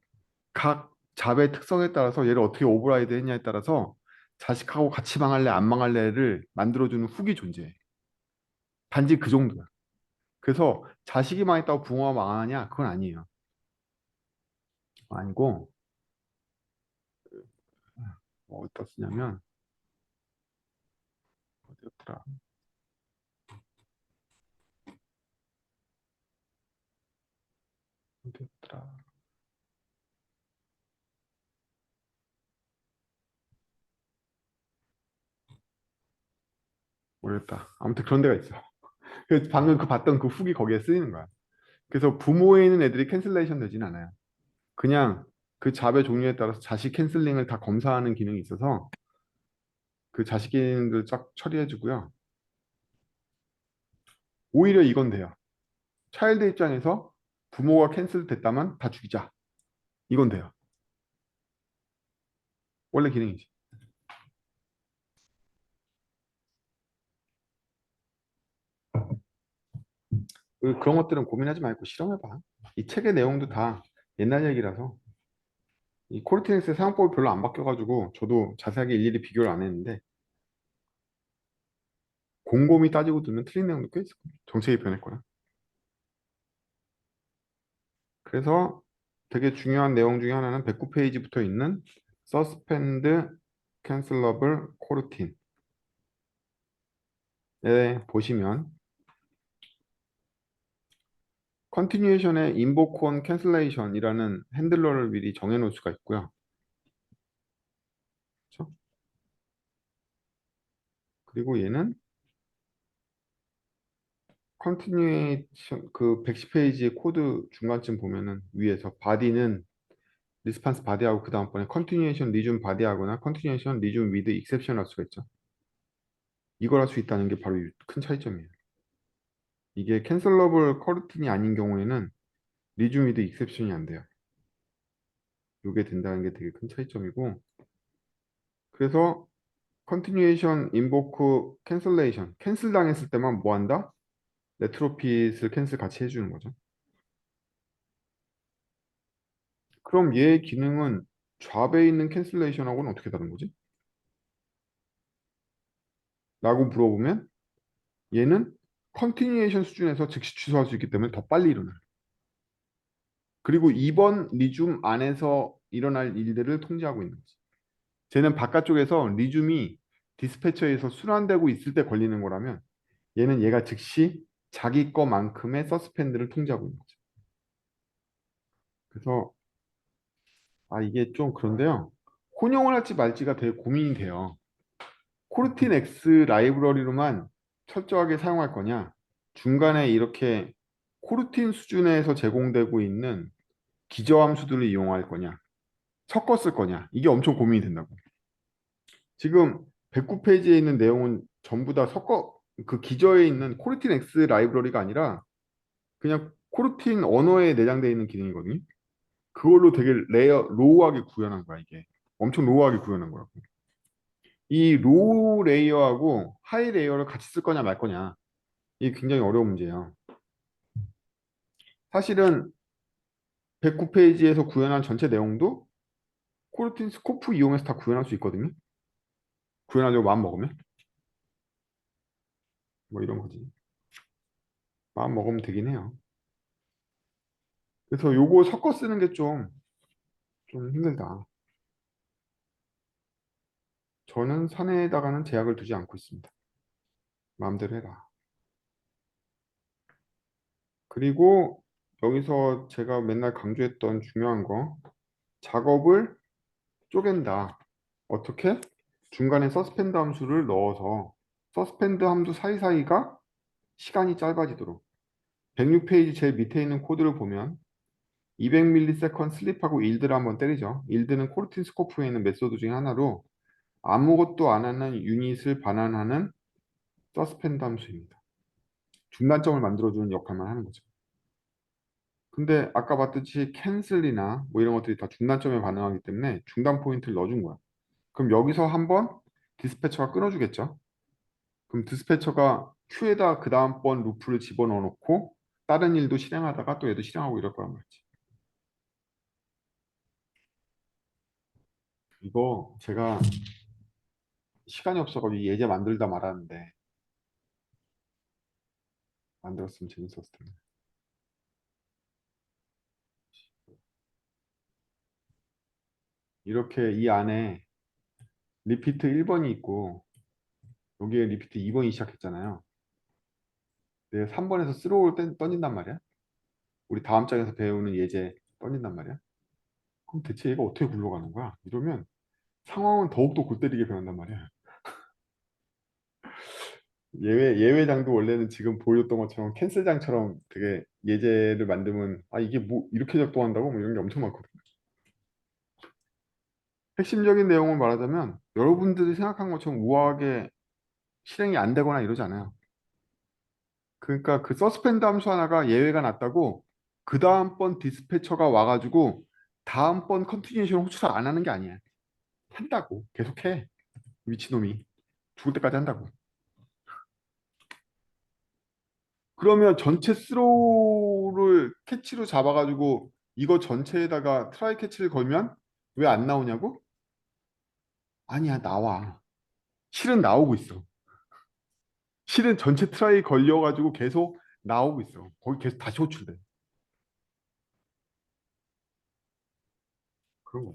각 잡의 특성에 따라서 얘를 어떻게 오버라이드 했냐에 따라서 자식하고 같이 망할래 안 망할래를 만들어주는 훅이 존재해. 단지 그 정도야. 그래서 자식이 망했다고 부모가 망하냐? 그건 아니에요. 아니고 어디다 쓰냐면 어디였더라? 어디였더라? 모르겠다. 아무튼 그런 데가 있어. 그래서 방금 그 봤던 그 훅이 거기에 쓰이는 거야. 그래서 부모에 있는 애들이 캔슬레이션 되진 않아요. 그냥 그 잡의 종류에 따라서 자식 캔슬링을 다 검사하는 기능이 있어서 그 자식 기능들 쫙 처리해주고요. 오히려 이건 돼요. 차일드 입장에서 부모가 캔슬 됐다면 다 죽이자. 이건 돼요. 원래 기능이지. 그런 것들은 고민하지 말고 실험해봐. 이 책의 내용도 다 옛날 얘기라서 이 코르티넥스의 사용법이 별로 안 바뀌어가지고 저도 자세하게 일일이 비교를 안 했는데 곰곰이 따지고 들면 틀린 내용도 꽤 있을 거예요. 정책이 변했거나. 그래서 되게 중요한 내용 중에 하나는 109페이지부터 있는 Suspend Cancelable Coroutine. 에 보시면 Continuation에 Invoke on Cancellation이라는 핸들러를 미리 정해놓을 수가 있고요. 그렇죠? 그리고 얘는 Continuation 그 110페이지 코드 중간쯤 보면은 위에서 body는 리스판스 바디하고 그 다음번에 컨티뉴에이션 리준 바디하거나 컨티뉴에이션 리준 위드 익셉션 할 수가 있죠. 이걸 할 수 있다는 게 바로 큰 차이점이에요. 이게 캔슬러블 커루틴이 아닌 경우에는 리준 위드 익셉션이 안 돼요. 이게 된다는 게 되게 큰 차이점이고 그래서 컨티뉴에이션 인보크 캔슬레이션 캔슬 당했을 때만 뭐 한다? 레트로핏을 캔슬 같이 해주는 거죠. 그럼 얘 기능은 좌배에 있는 캔슬레이션하고는 어떻게 다른 거지? 라고 물어보면 얘는 컨티뉴에이션 수준에서 즉시 취소할 수 있기 때문에 더 빨리 일어나요. 그리고 이번 리줌 안에서 일어날 일들을 통제하고 있는 거지. 쟤는 바깥쪽에서 리줌이 디스패처에서 순환되고 있을 때 걸리는 거라면 얘는 얘가 즉시 자기 거만큼의 서스펜드를 통제하고 있는 거죠. 그래서 이게 좀 그런데요. 혼용을 할지 말지가 되게 고민이 돼요. 코르틴 X 라이브러리로만 철저하게 사용할 거냐 중간에 이렇게 코르틴 수준에서 제공되고 있는 기저 함수들을 이용할 거냐 섞어 쓸 거냐 이게 엄청 고민이 된다고. 지금 109페이지에 있는 내용은 전부 다 섞어 그 기저에 있는 코르틴 X 라이브러리가 아니라 그냥 코르틴 언어에 내장되어 있는 기능이거든요. 그걸로 되게 로우하게 구현한 거야 이게. 엄청 로우하게 구현한 거라고. 이 로우 레이어하고 하이 레이어를 같이 쓸 거냐 말 거냐 이게 굉장히 어려운 문제예요. 사실은 109페이지에서 구현한 전체 내용도 코르틴 스코프 이용해서 다 구현할 수 있거든요. 구현하려고 마음 먹으면 뭐 이런 거지. 마음 먹으면 되긴 해요. 그래서 요거 섞어 쓰는 게 좀 힘들다. 저는 사내에다가는 제약을 두지 않고 있습니다. 마음대로 해라. 그리고 여기서 제가 맨날 강조했던 중요한 거 작업을 쪼갠다. 어떻게? 중간에 서스펜드 함수를 넣어서 서스펜드 함수 사이사이가 시간이 짧아지도록 106페이지 제일 밑에 있는 코드를 보면 200ms 슬립하고 일드를 한번 때리죠. 일드는 코르틴 스코프에 있는 메소드 중에 하나로 아무것도 안 하는 유닛을 반환하는 서스펜드 함수입니다. 중단점을 만들어주는 역할만 하는 거죠. 근데 아까 봤듯이 캔슬이나 뭐 이런 것들이 다 중단점에 반응하기 때문에 중단 포인트를 넣어준 거야. 그럼 여기서 한번 디스패처가 끊어주겠죠. 그럼 디스패처가 큐에다 그 다음번 루프를 집어넣어 놓고 다른 일도 실행하다가 또 얘도 실행하고 이럴 거란 말이지. 이거 제가 시간이 없어가지고 예제 만들다 말았는데 만들었으면 재밌었을 텐데. 이렇게 이 안에 리피트 1번이 있고 여기에 리피트 2번이 시작했잖아요. 내가 3번에서 스로우를 던진단 말이야. 우리 다음 장에서 배우는 예제 던진단 말이야. 그럼 대체 얘가 어떻게 굴러가는 거야? 이러면 상황은 더욱더 골 때리게 변한단 말이야. 예외장도 원래는 지금 보여줬던 것처럼 캔슬장처럼 되게 예제를 만들면 아 이게 뭐 이렇게 작동한다고 뭐 이런 게 엄청 많거든. 핵심적인 내용을 말하자면 여러분들이 생각한 것처럼 우아하게 실행이 안 되거나 이러지 않아요. 그러니까 그 서스펜드 함수 하나가 예외가 났다고 그 다음번 디스패처가 와가지고 다음번 컨티뉴에이션 호출을 안 하는 게 아니야. 한다고 계속해. 미친놈이 죽을 때까지 한다고. 그러면 전체 스로우를 캐치로 잡아가지고 이거 전체에다가 트라이 캐치를 걸면 왜 안 나오냐고? 아니야, 나와. 실은 나오고 있어. 실은 전체 트라이 걸려가지고 계속 나오고 있어. 거기 계속 다시 호출돼. 그런 거.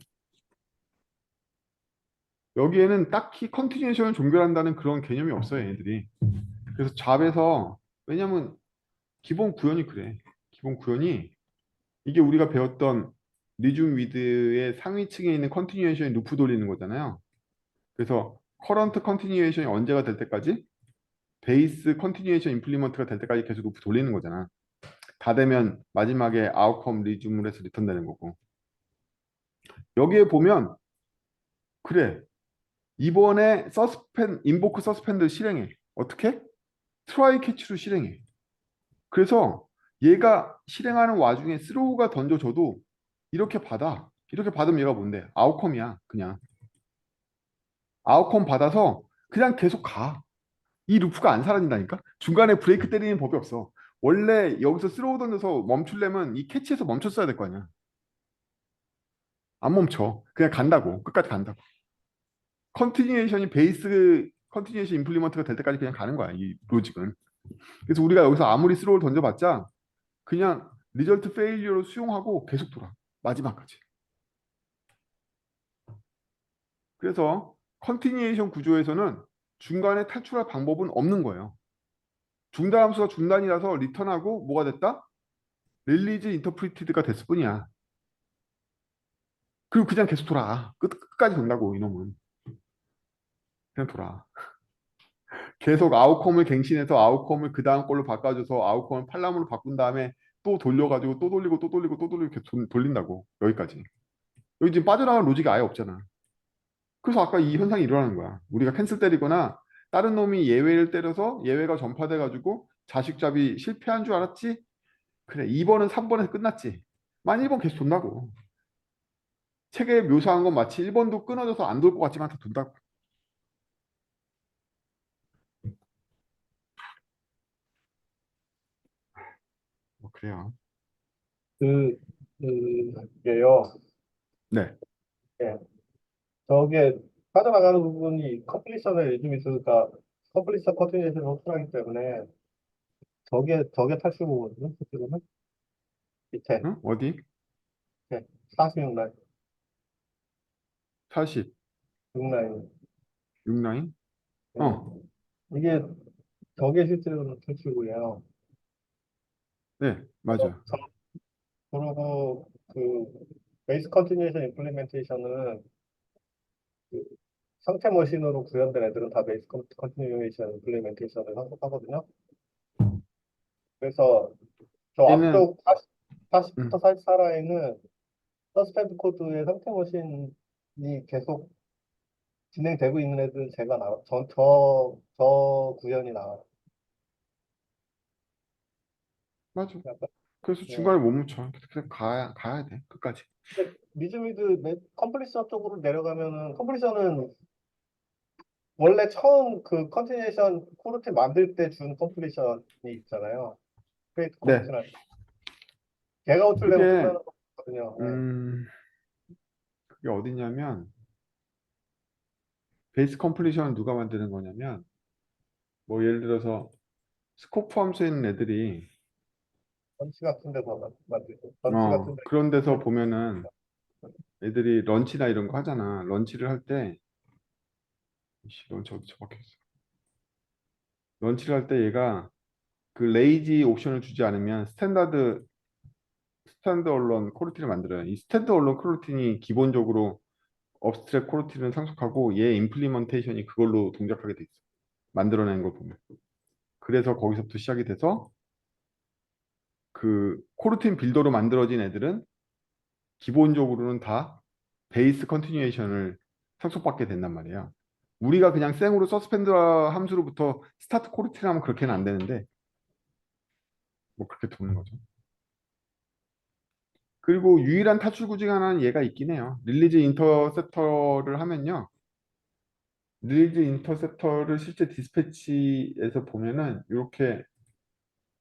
여기에는 딱히 컨티뉴에이션을 종결한다는 그런 개념이 없어요, 얘들이. 그래서 잡에서 왜냐면 기본 구현이 그래. 기본 구현이 이게 우리가 배웠던 리즘 위드의 상위층에 있는 컨티뉴에이션이 루프 돌리는 거잖아요. 그래서 커런트 컨티뉴에이션이 언제가 될 때까지 베이스 컨티뉴에이션 임플리먼트가 될 때까지 계속 루프 돌리는 거잖아. 다 되면 마지막에 아웃컴 리즘을 해서 리턴되는 거고. 여기에 보면 그래. 이번에 인보크 서스펜드 실행해. 어떻게? 트라이 캐치로 실행해. 그래서 얘가 실행하는 와중에 스로우가 던져줘도 이렇게 받아. 이렇게 받으면 얘가 뭔데? 아웃컴이야. 그냥. 아웃컴 받아서 그냥 계속 가. 이 루프가 안 사라진다니까? 중간에 브레이크 때리는 법이 없어. 원래 여기서 스로우 던져서 멈추려면 이 캐치에서 멈췄어야 될 거 아니야. 안 멈춰. 그냥 간다고. 끝까지 간다고. 컨티뉴에이션이 베이스 컨티뉴에이션 임플리먼트가 될 때까지 그냥 가는 거야. 이 로직은. 그래서 우리가 여기서 아무리 스로우를 던져봤자 그냥 리절트 페일리어로 수용하고 계속 돌아. 마지막까지. 그래서 컨티뉴에이션 구조에서는 중간에 탈출할 방법은 없는 거예요. 중단 함수가 중단이라서 리턴하고 뭐가 됐다? 릴리즈 인터프리티드가 됐을 뿐이야. 그리고 그냥 계속 돌아. 끝까지 돈다고 이놈은. 그냥 돌아. 계속 아웃컴을 갱신해서 아웃컴을 그 다음 걸로 바꿔줘서 아웃컴을 팔람으로 바꾼 다음에 또 돌려가지고 또 돌리고 또 돌리고 또 돌리고 계속 돌린다고. 여기까지. 여기 지금 빠져나갈 로직이 아예 없잖아. 그래서 아까 이 현상이 일어나는 거야. 우리가 캔슬 때리거나 다른 놈이 예외를 때려서 예외가 전파돼가지고 자식잡이 실패한 줄 알았지? 그래, 2번은 3번에서 끝났지. 만 1번 계속 돈다고. 책에 묘사한 건 마치 1번도 끊어져서 안 돌 것 같지만 다 돈다고. 뭐 그래요. 그, 그게요. 네. 예. 저게 빠져나가는 부분이 컴플리션에 요즘 있으니까 컴플리션 컨티뉴에이션을 호출하기 때문에 저게 탈출 부분이거든요. 실제로는 밑에 응? 어디? 46라인, 40, 6라인. 6라인? 어, 이게 저게 실제로는 탈출구예요. 네, 맞아요. 그리고 그 베이스 컨티뉴에이션 임플리멘테이션은 그 상태 머신으로 구현된 애들은 다 베이스 컨티뉴에이션 임플리멘테이션을 항속하거든요. 그래서 저 얘는, 앞쪽 40부터 음, 44라인은 서스펜드 코드의 상태 머신이 계속 진행되고 있는 애들 제가 저 구현이 나와요. 맞아. 약간, 그래서 예. 중간에 못 묻혀. 그냥 가야 돼. 끝까지. 근데 리즈미드 컴플리션 쪽으로 내려가면은 컴플리션은 원래 처음 그 컨티뉴에이션 코르트 만들 때 준 컴플리션이 있잖아요. 크레이트 네. 컴플리션 할 때. 걔가 호출되면 그게, 끝나는 거거든요. 예. 음, 그게 어디냐면, 베이스 컴플리션은 누가 만드는 거냐면 뭐 예를 들어서 스코프 함수에 있는 애들이 런치 같은 데서 만들고, 런치 같은 데. 그런 데서 보면은 애들이 런치나 이런 거 하잖아. 런치를 할 때, 런치 어디 처박혔어? 런치를 할 때 얘가 그 레이지 옵션을 주지 않으면 스탠드 언론 코르티를 만들어요. 이 스탠드 언론 코르티이 기본적으로 업스트랙 코르티를 상속하고 얘 임플리먼테이션이 그걸로 동작하게 돼 있어. 만들어낸 걸 보면. 그래서 거기서부터 시작이 돼서 그 코르틴 빌더로 만들어진 애들은 기본적으로는 다 베이스 컨티뉴에이션을 상속받게 된단 말이에요. 우리가 그냥 생으로 서스펜드 함수로부터 스타트 코르틴 하면 그렇게는 안 되는데 뭐 그렇게 도는 거죠. 그리고 유일한 탈출 구지가 하나는 얘가 있긴 해요. 릴리즈 인터셉터를 하면요. 릴리즈 인터셉터를 실제 디스패치에서 보면은 이렇게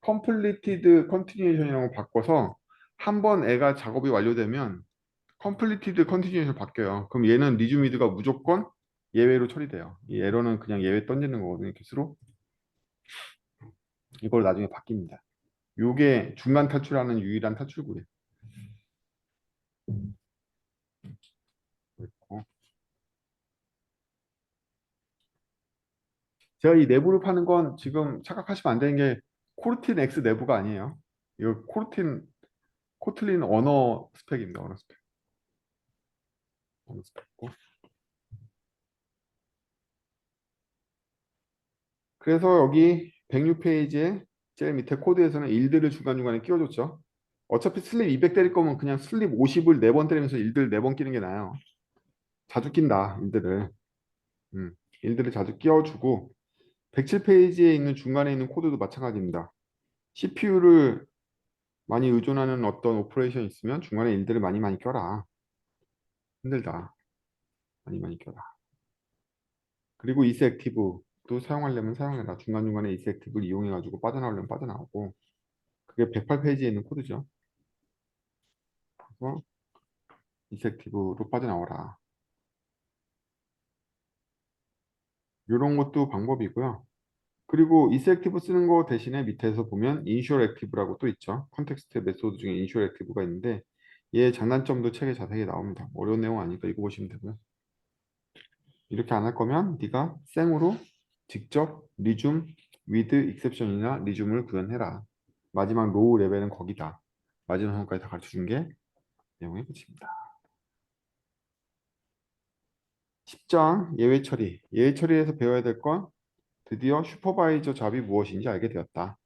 completed continuation이라고 바꿔서 한 번 애가 작업이 완료되면 completed continuation 바뀌어요. 그럼 얘는 리즈미드가 무조건 예외로 처리돼요. 이 에러는 그냥 예외 던지는 거거든요. 개수로. 이걸 나중에 바뀝니다. 요게 중간 탈출하는 유일한 탈출구예요. 그렇고. 제가 이 내부를 파는 건 지금 착각하시면 안 되는 게 코르틴 X 내부가 아니에요. 이거 코틀린 언어 스펙입니다. 언어 스펙. 언어 스펙이고. 그래서 여기 106페이지에 제일 밑에 코드에서는 일들을 중간중간에 끼워줬죠. 어차피 슬립 200 때릴 거면 그냥 슬립 50을 4번 때리면서 일들 4번 끼는 게 나아요. 자주 낀다, 일들을. 일들을 자주 끼워주고 107페이지에 있는 중간에 있는 코드도 마찬가지입니다. CPU를 많이 의존하는 어떤 오퍼레이션이 있으면 중간에 일들을 많이 껴라. 힘들다. 많이 껴라. 그리고 이스 액티브도 사용하려면 사용해라. 중간중간에 이스 액티브를 이용해가지고 빠져나오려면 빠져나오고 그게 108페이지에 있는 코드죠. 그래서 이스 액티브로 빠져나오라. 이런 것도 방법이고요. 그리고 이스 액티브 쓰는 거 대신에 밑에서 보면 인슈얼 액티브라고 또 있죠. 컨텍스트 메소드 중에 인슈얼 액티브가 있는데 얘 장단점도 책에 자세히 나옵니다. 어려운 내용 아니니까 읽어보시면 되고요. 이렇게 안 할 거면 네가 생으로 직접 리줌, 위드, 익셉션이나 리줌을 구현해라. 마지막 로우 레벨은 거기다. 마지막 성까지 다 가르쳐준 게 내용의 끝입니다. 10장 예외 처리. 예외 처리에서 배워야 될 건 드디어 슈퍼바이저 잡이 무엇인지 알게 되었다.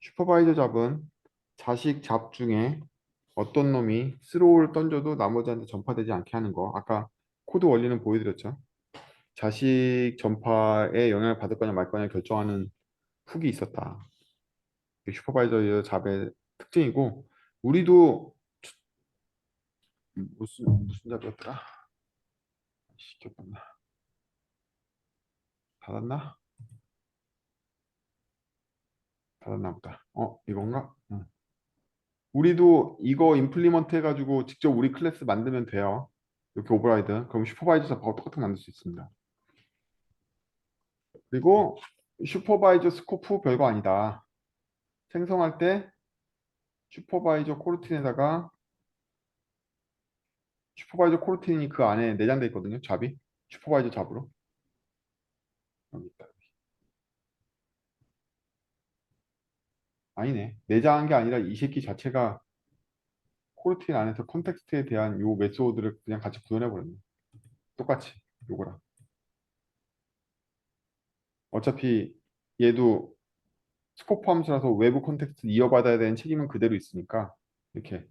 슈퍼바이저 잡은 자식 잡 중에 어떤 놈이 스로우를 던져도 나머지한테 전파되지 않게 하는 거. 아까 코드 원리는 보여드렸죠. 자식 전파에 영향을 받을 거냐 말 거냐 결정하는 훅이 있었다. 이게 슈퍼바이저 잡의 특징이고 우리도 무슨 잡이었더라? 시켰나? 닫았나? 닫았나 보다. 이건가? 응. 우리도 이거 임플리먼트 해가지고 직접 우리 클래스 만들면 돼요. 이렇게 오버라이드. 그럼 슈퍼바이저 잡하고 똑같은 거 만들 수 있습니다. 그리고 슈퍼바이저 스코프 별거 아니다. 생성할 때 슈퍼바이저 코르틴에다가 슈퍼바이저 코르틴이 그 안에 내장돼 있거든요. 잡이. 슈퍼바이저 잡으로. 여기 있다. 아니네. 내장한 게 아니라 이 새끼 자체가 코르틴 안에서 컨텍스트에 대한 요 메소드를 그냥 같이 구현해 버렸네. 똑같이 요거랑. 어차피 얘도 스코프 함수라서 외부 컨텍스트 이어받아야 되는 책임은 그대로 있으니까 이렇게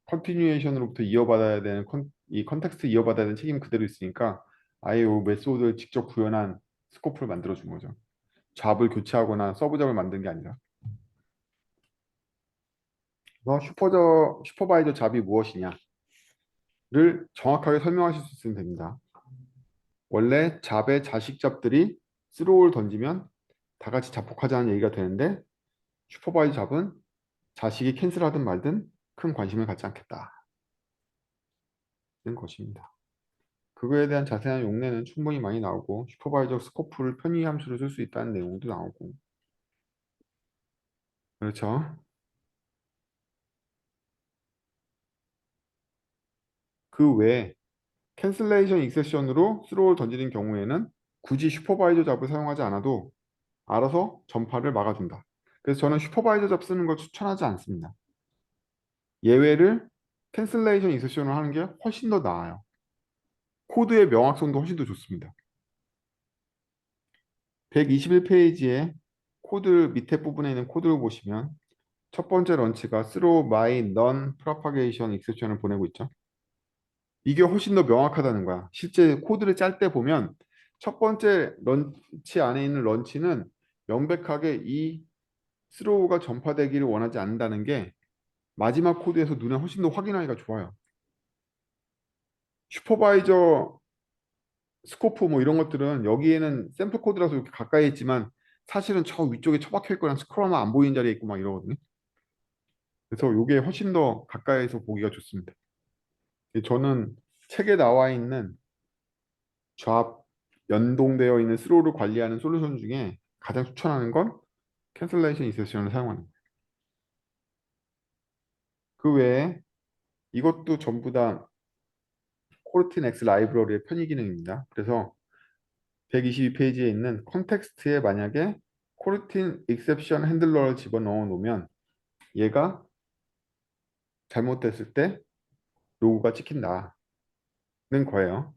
컨티뉴에이션으로부터 이어받아야 되는 이 컨텍스트 이어받아야 되는 책임 그대로 있으니까 아예 요 메소드를 직접 구현한 스코프를 만들어 준 거죠. 잡을 교체하거나 서브 잡을 만든 게 아니라. 그래서 슈퍼바이저 잡이 무엇이냐를 정확하게 설명하실 수 있으면 됩니다. 원래 잡의 자식 잡들이 스로우를 던지면 다 같이 자폭하자는 얘기가 되는데 슈퍼바이저 잡은 자식이 캔슬하든 말든 큰 관심을 갖지 않겠다. 는 것입니다. 그거에 대한 자세한 용례는 충분히 많이 나오고 슈퍼바이저 스코프를 편의 함수로 쓸 수 있다는 내용도 나오고 그렇죠. 그 외에 캔슬레이션 익셉션으로 스로우를 던지는 경우에는 굳이 슈퍼바이저 잡을 사용하지 않아도 알아서 전파를 막아준다. 그래서 저는 슈퍼바이저 잡 쓰는 걸 추천하지 않습니다. 예외를 캔슬레이션 익셉션을 하는 게 훨씬 더 나아요. 코드의 명확성도 훨씬 더 좋습니다. 121페이지에 코드 밑에 부분에 있는 코드를 보시면 첫 번째 런치가 through my non-propagation exception을 보내고 있죠. 이게 훨씬 더 명확하다는 거야. 실제 코드를 짤 때 보면 첫 번째 런치 안에 있는 런치는 명백하게 이 throw가 전파되기를 원하지 않는다는 게 마지막 코드에서 눈에 훨씬 더 확인하기가 좋아요. 슈퍼바이저 스코프 뭐 이런 것들은 여기에는 샘플 코드라서 이렇게 가까이 있지만 사실은 저 위쪽에 처박혀 있거나 스크롤하면 안 보이는 자리에 있고 막 이러거든요. 그래서 이게 훨씬 더 가까이서 보기가 좋습니다. 저는 책에 나와 있는 좌 연동되어 있는 스로우를 관리하는 솔루션 중에 가장 추천하는 건 캔슬레이션 인셉션을 사용하는 거예요. 그 외에 이것도 전부 다 코르틴 X 라이브러리의 편의 기능입니다. 그래서 122페이지에 있는 컨텍스트에 만약에 코르틴 익셉션 핸들러를 집어넣어 놓으면 얘가 잘못됐을 때 로고가 찍힌다는 거예요.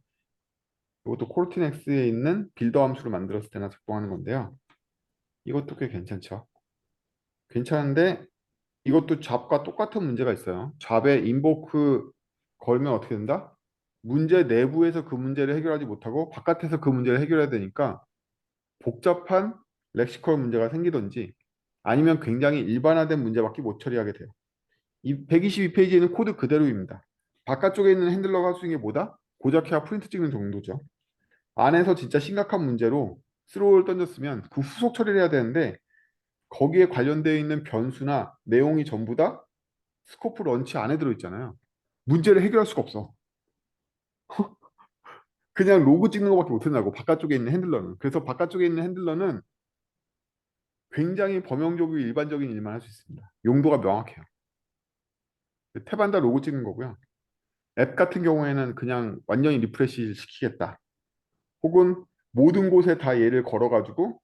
이것도 코르틴 X에 있는 빌더 함수를 만들었을 때나 작동하는 건데요. 이것도 꽤 괜찮죠. 괜찮은데 이것도 잡과 똑같은 문제가 있어요. 잡에 인보크 걸면 어떻게 된다? 문제 내부에서 그 문제를 해결하지 못하고 바깥에서 그 문제를 해결해야 되니까 복잡한 렉시컬 문제가 생기든지 아니면 굉장히 일반화된 문제밖에 못 처리하게 돼요. 이 122페이지에는 코드 그대로입니다. 바깥쪽에 있는 핸들러가 할 수 있는 게 뭐다? 고작해야 프린트 찍는 정도죠. 안에서 진짜 심각한 문제로 스로우를 던졌으면 그 후속 처리를 해야 되는데 거기에 관련되어 있는 변수나 내용이 전부 다 스코프 런치 안에 들어있잖아요. 문제를 해결할 수가 없어. 그냥 로고 찍는 것밖에 못한다고 바깥쪽에 있는 핸들러는. 그래서 바깥쪽에 있는 핸들러는 굉장히 범용적이고 일반적인 일만 할 수 있습니다. 용도가 명확해요. 탭 다 로고 찍는 거고요. 앱 같은 경우에는 그냥 완전히 리프레시 시키겠다. 혹은 모든 곳에 다 얘를 걸어가지고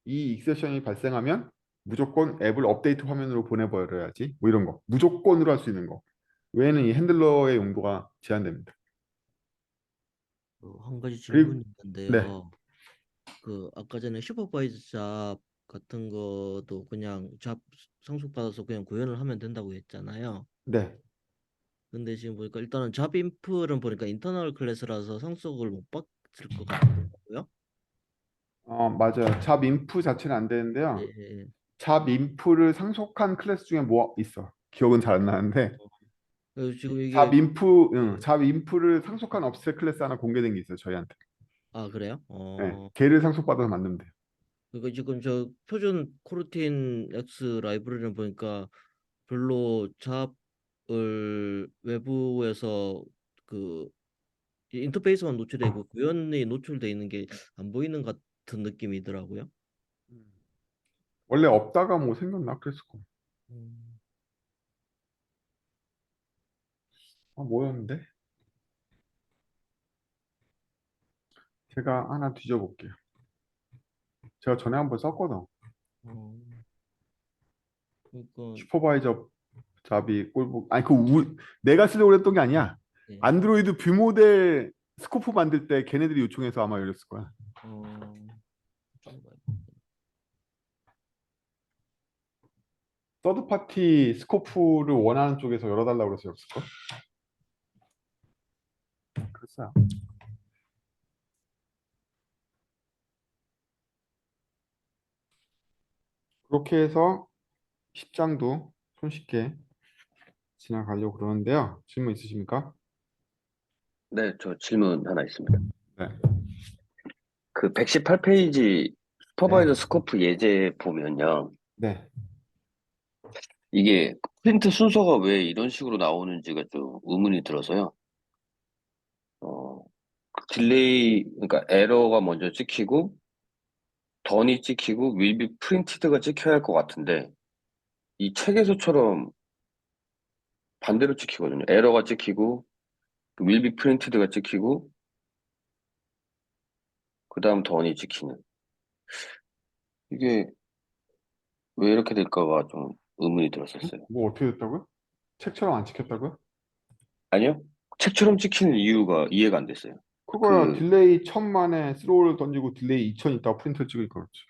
이 익셉션이 발생하면 무조건 앱을 업데이트 화면으로 보내버려야지. 뭐 이런 거. 무조건으로 할 수 있는 거. 외에는 이 핸들러의 용도가 제한됩니다. 한 가지 그리고 질문이 네, 있는데요. 그 아까 전에 슈퍼바이저 잡 같은 것도 그냥 잡 상속받아서 그냥 구현을 하면 된다고 했잖아요. 네. 근데 지금 보니까 일단은 잡 인풀은 보니까 인터널 클래스라서 상속을 못 받을 것 같더라고요. 맞아요. 잡 인프 자체는 안 예, 되는데요. 예, 예. 잡 인프를 상속한 클래스 중에 뭐 있어? 기억은 잘 안 나는데 그래서 지금 잡 이게 인프, 응, 예. 잡 인프를 상속한 업셋 클래스 하나 공개된 게 있어요. 저희한테. 아, 그래요? 네, 걔를 상속받아서 만들면 돼요. 그러니까 지금 저 표준 코르틴 X 라이브러리를 보니까 별로 잡을 외부에서 그 인터페이스만 노출돼 있고 구현이 노출돼 있는 게 안 보이는 같은 느낌이더라고요. 원래 없다가 뭐 생겼나 그랬을 거예요. 음, 뭐였는데? 제가 하나 뒤져볼게요. 제가 전에 한번 썼거든. 어, 그러니까 슈퍼바이저 잡이 꼴보 아니 내가 쓰려고 했던 게 아니야. 네. 안드로이드 뷰 모델 스코프 만들 때 걔네들이 요청해서 아마 이랬을 거야. 좀 봐요. 서드 파티 스코프를 원하는 쪽에서 열어달라고 그래서 열었을걸? 그랬어요. 그렇게 해서 10장도 손쉽게 지나가려고 그러는데요. 질문 있으십니까? 네, 저 질문 하나 있습니다. 네. 그 118페이지 슈퍼바이저 네. 스코프 예제 보면요. 네. 이게 프린트 순서가 왜 이런 식으로 나오는지가 좀 의문이 들어서요. 어, 딜레이, 그러니까 에러가 먼저 찍히고, 던이 찍히고, will be printed가 찍혀야 할 것 같은데, 이 책에서처럼 반대로 찍히거든요. 에러가 찍히고, will be printed가 찍히고, 그 다음 던이 찍히는. 이게 왜 이렇게 될까가 좀 의문이 들었었어요. 뭐 어떻게 됐다고요? 책처럼 안 찍혔다고요? 아니요? 책처럼 찍히는 이유가 이해가 안 됐어요. 그거야 그, 딜레이 1000만에 스로우를 던지고 딜레이 2000 있다가 프린트를 찍으니까 그렇지.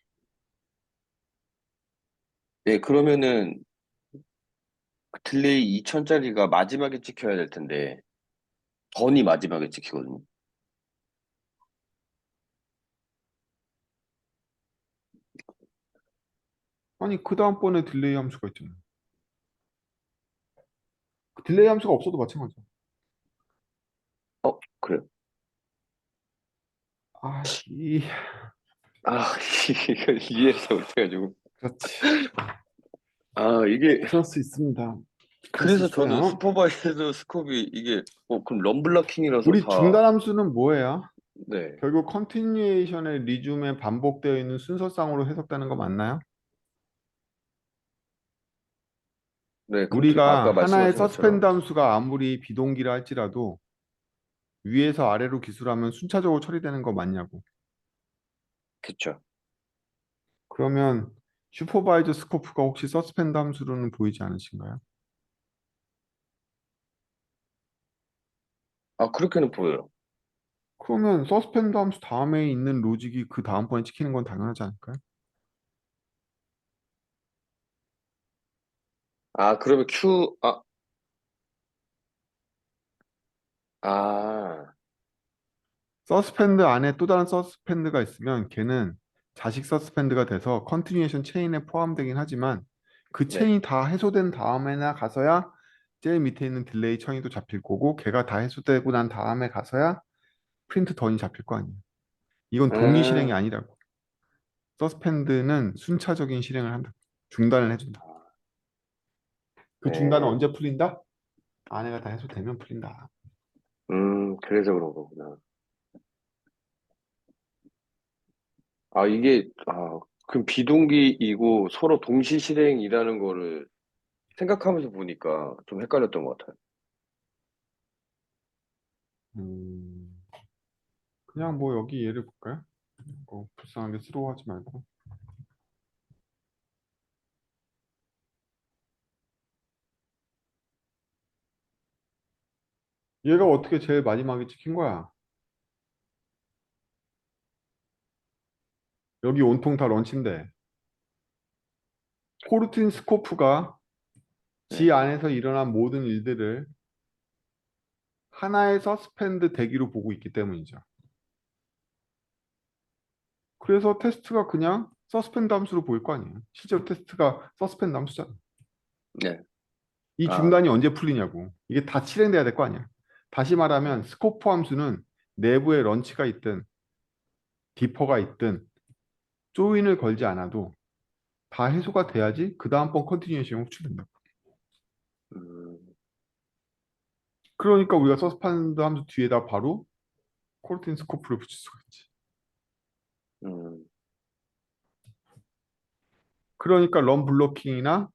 네, 그러면은 그 딜레이 2000짜리가 마지막에 찍혀야 될 텐데, 던이 마지막에 찍히거든요. 아니 그 다음번에 딜레이 함수가 있잖아요. 그 딜레이 함수가 없어도 마찬가지야. 그래요. 아, 이 아, 이걸 이해를 잘 못해가지고. 그렇지. 이게, 그럴 수 있습니다. 그럴 수 그래서 저는 있어요. 슈퍼바이저 스코업이 이게, 그럼 럼블러킹이라서 우리 다, 중단 함수는 뭐예요? 네. 결국 컨티뉴에이션의 리즘에 반복되어 있는 순서상으로 해석되는 거 맞나요? 네, 우리가 아까 하나의 말씀하신 서스펜드 것처럼, 함수가 아무리 비동기라 할지라도 위에서 아래로 기술하면 순차적으로 처리되는 거 맞냐고. 그쵸. 그러면 슈퍼바이저 스코프가 혹시 서스펜드 함수로는 보이지 않으신가요? 그렇게는 보여요. 그러면 서스펜드 함수 다음에 있는 로직이 그 다음번에 찍히는 건 당연하지 않을까요? 그러면 아, 서스펜드 안에 또 다른 서스펜드가 있으면 걔는 자식 서스펜드가 돼서 컨티뉴에이션 체인에 포함되긴 하지만 그 네. 체인이 다 해소된 다음에나 가서야 제일 밑에 있는 딜레이 청이도 잡힐 거고 걔가 다 해소되고 난 다음에 가서야 프린트 던이 잡힐 거 아니에요. 이건 동의 실행이 음, 아니라고. 서스펜드는 순차적인 실행을 한다. 중단을 해준다. 그 중단은 네. 언제 풀린다? 안에가 다 해소되면 풀린다. 그래서 그런 거구나. 이게, 그럼 비동기이고 서로 동시 실행이라는 거를 생각하면서 보니까 좀 헷갈렸던 것 같아요. 음, 그냥 뭐 여기 예를 볼까요? 뭐 불쌍하게 스로우하지 말고. 얘가 어떻게 제일 마지막에 찍힌 거야? 여기 온통 다 런치인데 코르틴 스코프가 네. 지 안에서 일어난 모든 일들을 하나의 서스펜드 대기로 보고 있기 때문이죠. 그래서 테스트가 그냥 서스펜드 함수로 보일 거 아니에요. 실제로 테스트가 서스펜드 함수잖아. 네. 이 아, 중단이 언제 풀리냐고. 이게 다 실행돼야 될 거 아니야. 다시 말하면 스코프 함수는 내부에 런치가 있든 디퍼가 있든 조인을 걸지 않아도 다 해소가 돼야지 그 다음번 컨티뉴에이션이 호출된다. 음, 그러니까 우리가 서스펜드 함수 뒤에다 바로 코르틴 스코프를 붙일 수가 있지. 음, 그러니까 런 블로킹이나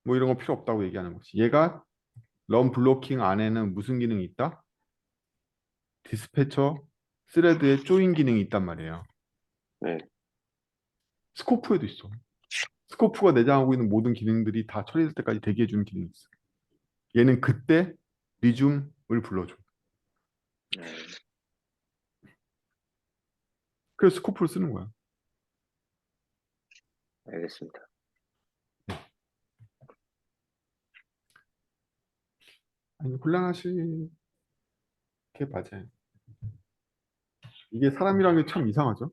뭐 이런 거 필요 없다고 얘기하는 거지. 얘가 런 블로킹 안에는 무슨 기능이 있다? 디스패처 스레드에 조인 기능이 있단 말이에요. 네. 스코프에도 있어. 스코프가 내장하고 있는 모든 기능들이 다 처리될 때까지 대기해주는 기능이 있어. 얘는 그때 리줌을 불러줘. 네. 그래서 스코프를 쓰는 거야. 알겠습니다. 아니, 곤란하시게 맞아요. 이게 사람이란 게 참 이상하죠.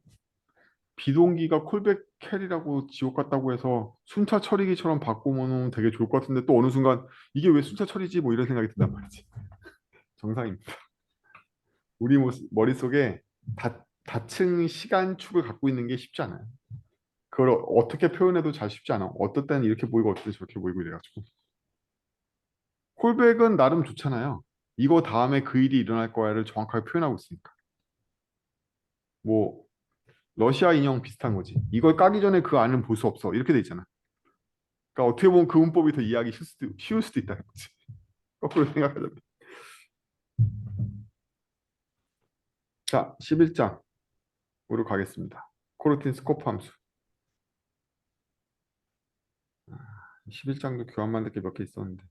비동기가 콜백 캐리라고 지옥 같다고 해서 순차 처리기처럼 바꾸면 되게 좋을 것 같은데 또 어느 순간 이게 왜 순차 처리지? 뭐 이런 생각이 든단 말이지. 정상입니다. 우리 머릿속에 다층 시간축을 갖고 있는 게 쉽지 않아요. 그걸 어떻게 표현해도 잘 쉽지 않아. 어떨 때는 이렇게 보이고 어떨 때 저렇게 보이고 이래가지고. 콜백은 나름 좋잖아요. 이거 다음에 그 일이 일어날 거야를 정확하게 표현하고 있으니까. 뭐 러시아 인형 비슷한 거지. 이걸 까기 전에 그 안은 볼 수 없어. 이렇게 돼 있잖아. 그러니까 어떻게 보면 그 문법이 더 이해하기 쉬울 수도 있다는 거지. 거꾸로 생각하자면. 자, 11장으로 가겠습니다. 코르틴 스코프 함수. 11장도 교환 만들 게 몇 개 있었는데.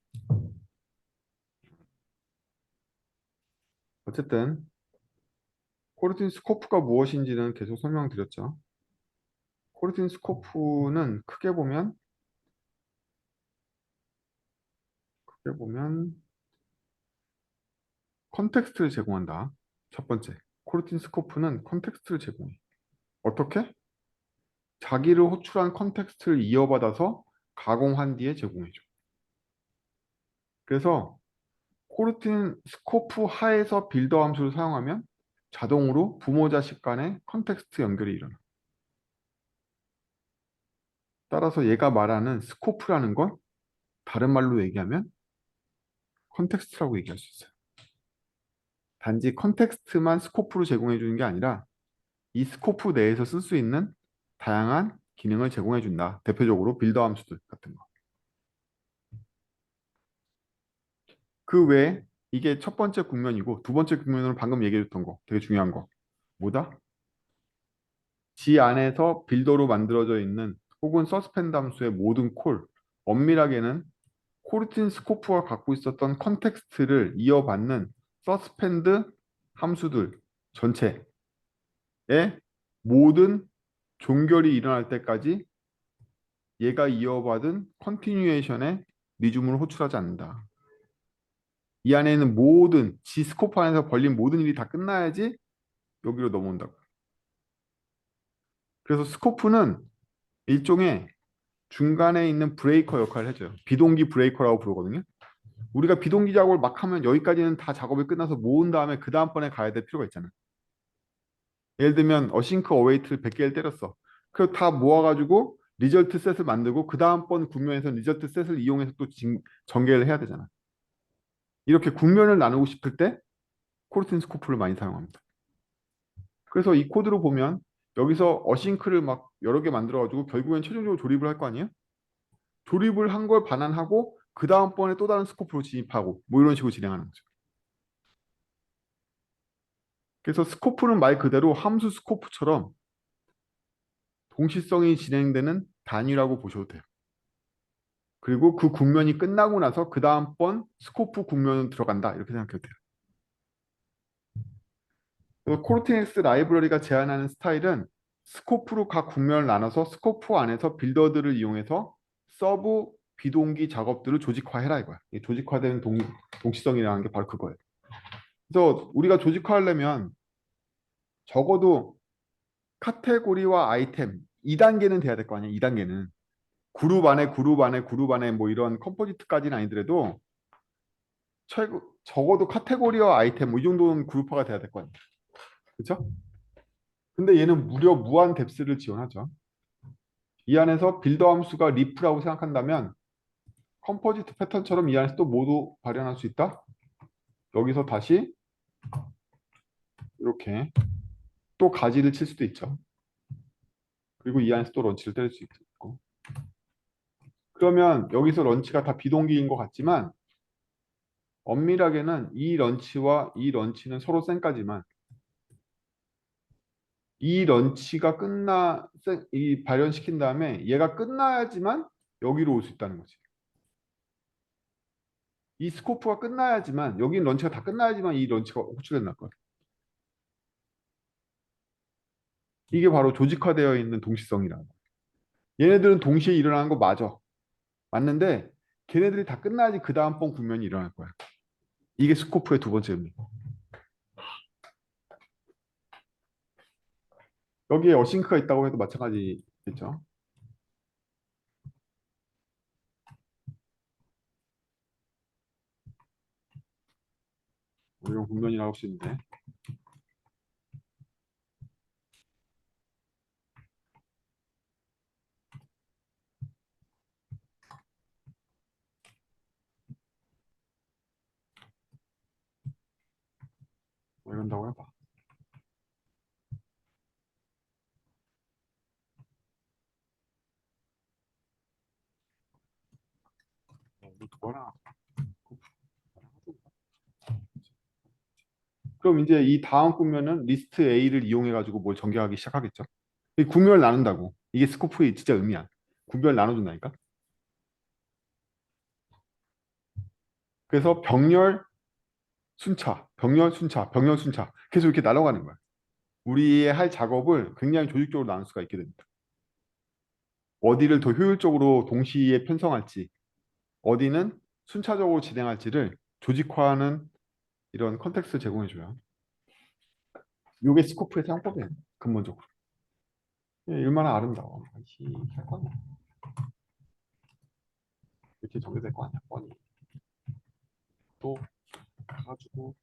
어쨌든 코르틴 스코프가 무엇인지는 계속 설명드렸죠. 코르틴 스코프는 크게 보면 컨텍스트를 제공한다. 첫 번째, 코르틴 스코프는 컨텍스트를 제공해. 어떻게? 자기를 호출한 컨텍스트를 이어받아서 가공한 뒤에 제공해줘. 그래서 코르틴 스코프 하에서 빌더 함수를 사용하면 자동으로 부모 자식 간의 컨텍스트 연결이 일어나. 따라서 얘가 말하는 스코프라는 건 다른 말로 얘기하면 컨텍스트라고 얘기할 수 있어요. 단지 컨텍스트만 스코프로 제공해 주는 게 아니라 이 스코프 내에서 쓸 수 있는 다양한 기능을 제공해 준다. 대표적으로 빌더 함수들 같은 거. 그 외에 이게 첫 번째 국면이고 두 번째 국면으로 방금 얘기해 줬던 거 되게 중요한 거. 뭐다? 지 안에서 빌더로 만들어져 있는 혹은 서스펜드 함수의 모든 콜, 엄밀하게는 코르틴 스코프가 갖고 있었던 컨텍스트를 이어받는 서스펜드 함수들 전체의 모든 종결이 일어날 때까지 얘가 이어받은 컨티뉴에이션의 리즘을 호출하지 않는다. 이 안에 있는 모든 지 스코프 안에서 벌린 모든 일이 다 끝나야지 여기로 넘어온다고. 그래서 스코프는 일종의 중간에 있는 브레이커 역할을 해줘요. 비동기 브레이커라고 부르거든요. 우리가 비동기 작업을 막 하면 여기까지는 다 작업이 끝나서 모은 다음에 그 다음번에 가야 될 필요가 있잖아. 예를 들면 어싱크 어웨이트를 100개를 때렸어. 그거 다 모아가지고 리절트 셋을 만들고 그 다음번 국면에서 리절트 셋을 이용해서 또 전개를 해야 되잖아. 이렇게 국면을 나누고 싶을 때 코르틴 스코프를 많이 사용합니다. 그래서 이 코드로 보면 여기서 어싱크를 막 여러 개 만들어가지고 결국엔 최종적으로 조립을 할 거 아니에요? 조립을 한 걸 반환하고 그 다음번에 또 다른 스코프로 진입하고 뭐 이런 식으로 진행하는 거죠. 그래서 스코프는 말 그대로 함수 스코프처럼 동시성이 진행되는 단위라고 보셔도 돼요. 그리고 그 국면이 끝나고 나서 그 다음번 스코프 국면으로 들어간다 이렇게 생각해도 돼요. 그래서 코르티엑스 라이브러리가 제안하는 스타일은 스코프로 각 국면을 나눠서 스코프 안에서 빌더들을 이용해서 서브 비동기 작업들을 조직화해라 이거야. 이 조직화되는 동시성이라는 게 바로 그거예요. 그래서 우리가 조직화하려면 적어도 카테고리와 아이템 2단계는 돼야 될 거 아니야. 2단계는 그룹 안에 그룹 안에 그룹 안에 뭐 이런 컴포지트까지는 아니더라도 적어도 카테고리와 아이템 뭐 이 정도는 그룹화가 돼야 될 거 아니야. 그렇죠? 근데 얘는 무려 무한 뎁스를 지원하죠. 이 안에서 빌더 함수가 리프라고 생각한다면 컴포지트 패턴처럼 이 안에서 또 모두 발현할 수 있다. 여기서 다시 이렇게 또 가지를 칠 수도 있죠. 그리고 이 안에서 또 런치를 때릴 수 있고. 그러면 여기서 런치가 다 비동기인 것 같지만 엄밀하게는 이 런치와 이 런치는 서로 쌩까지만 이 런치가 이 발현시킨 다음에 얘가 끝나야지만 여기로 올 수 있다는 거지. 이 스코프가 끝나야지만 여기 런치가 다 끝나야지만 이 런치가 호출된다 거야. 이게 바로 조직화되어 있는 동시성이라는 거야. 얘네들은 동시에 일어나는 거 맞아. 맞는데 걔네들이 다 끝나야지 그 다음번 국면이 일어날 거야. 이게 스코프의 두 번째 의미. 여기에 어싱크가 있다고 해도 마찬가지겠죠. 이런 국면이라고 할 수 있는데. 뭐 이런다고 해봐. 그럼 이제 이 다음 국면은 리스트 A를 이용해 가지고 뭘 전개하기 시작하겠죠. 이 국면을 나눈다고. 이게 스코프의 진짜 의미야. 국면을 나눠준다니까. 그래서 병렬 순차, 병렬 순차, 병렬 순차 계속 이렇게 날아가는 거야. 우리의 할 작업을 굉장히 조직적으로 나눌 수가 있게 됩니다. 어디를 더 효율적으로 동시에 편성할지, 어디는 순차적으로 진행할지를 조직화하는 이런 컨텍스트를 제공해줘요. 이게 스코프의 사용법이에요. 근본적으로. 얼마나 아름다워. 할 거냐. 이렇게 전개될 거 아니야. 뻔히. 또 가가지고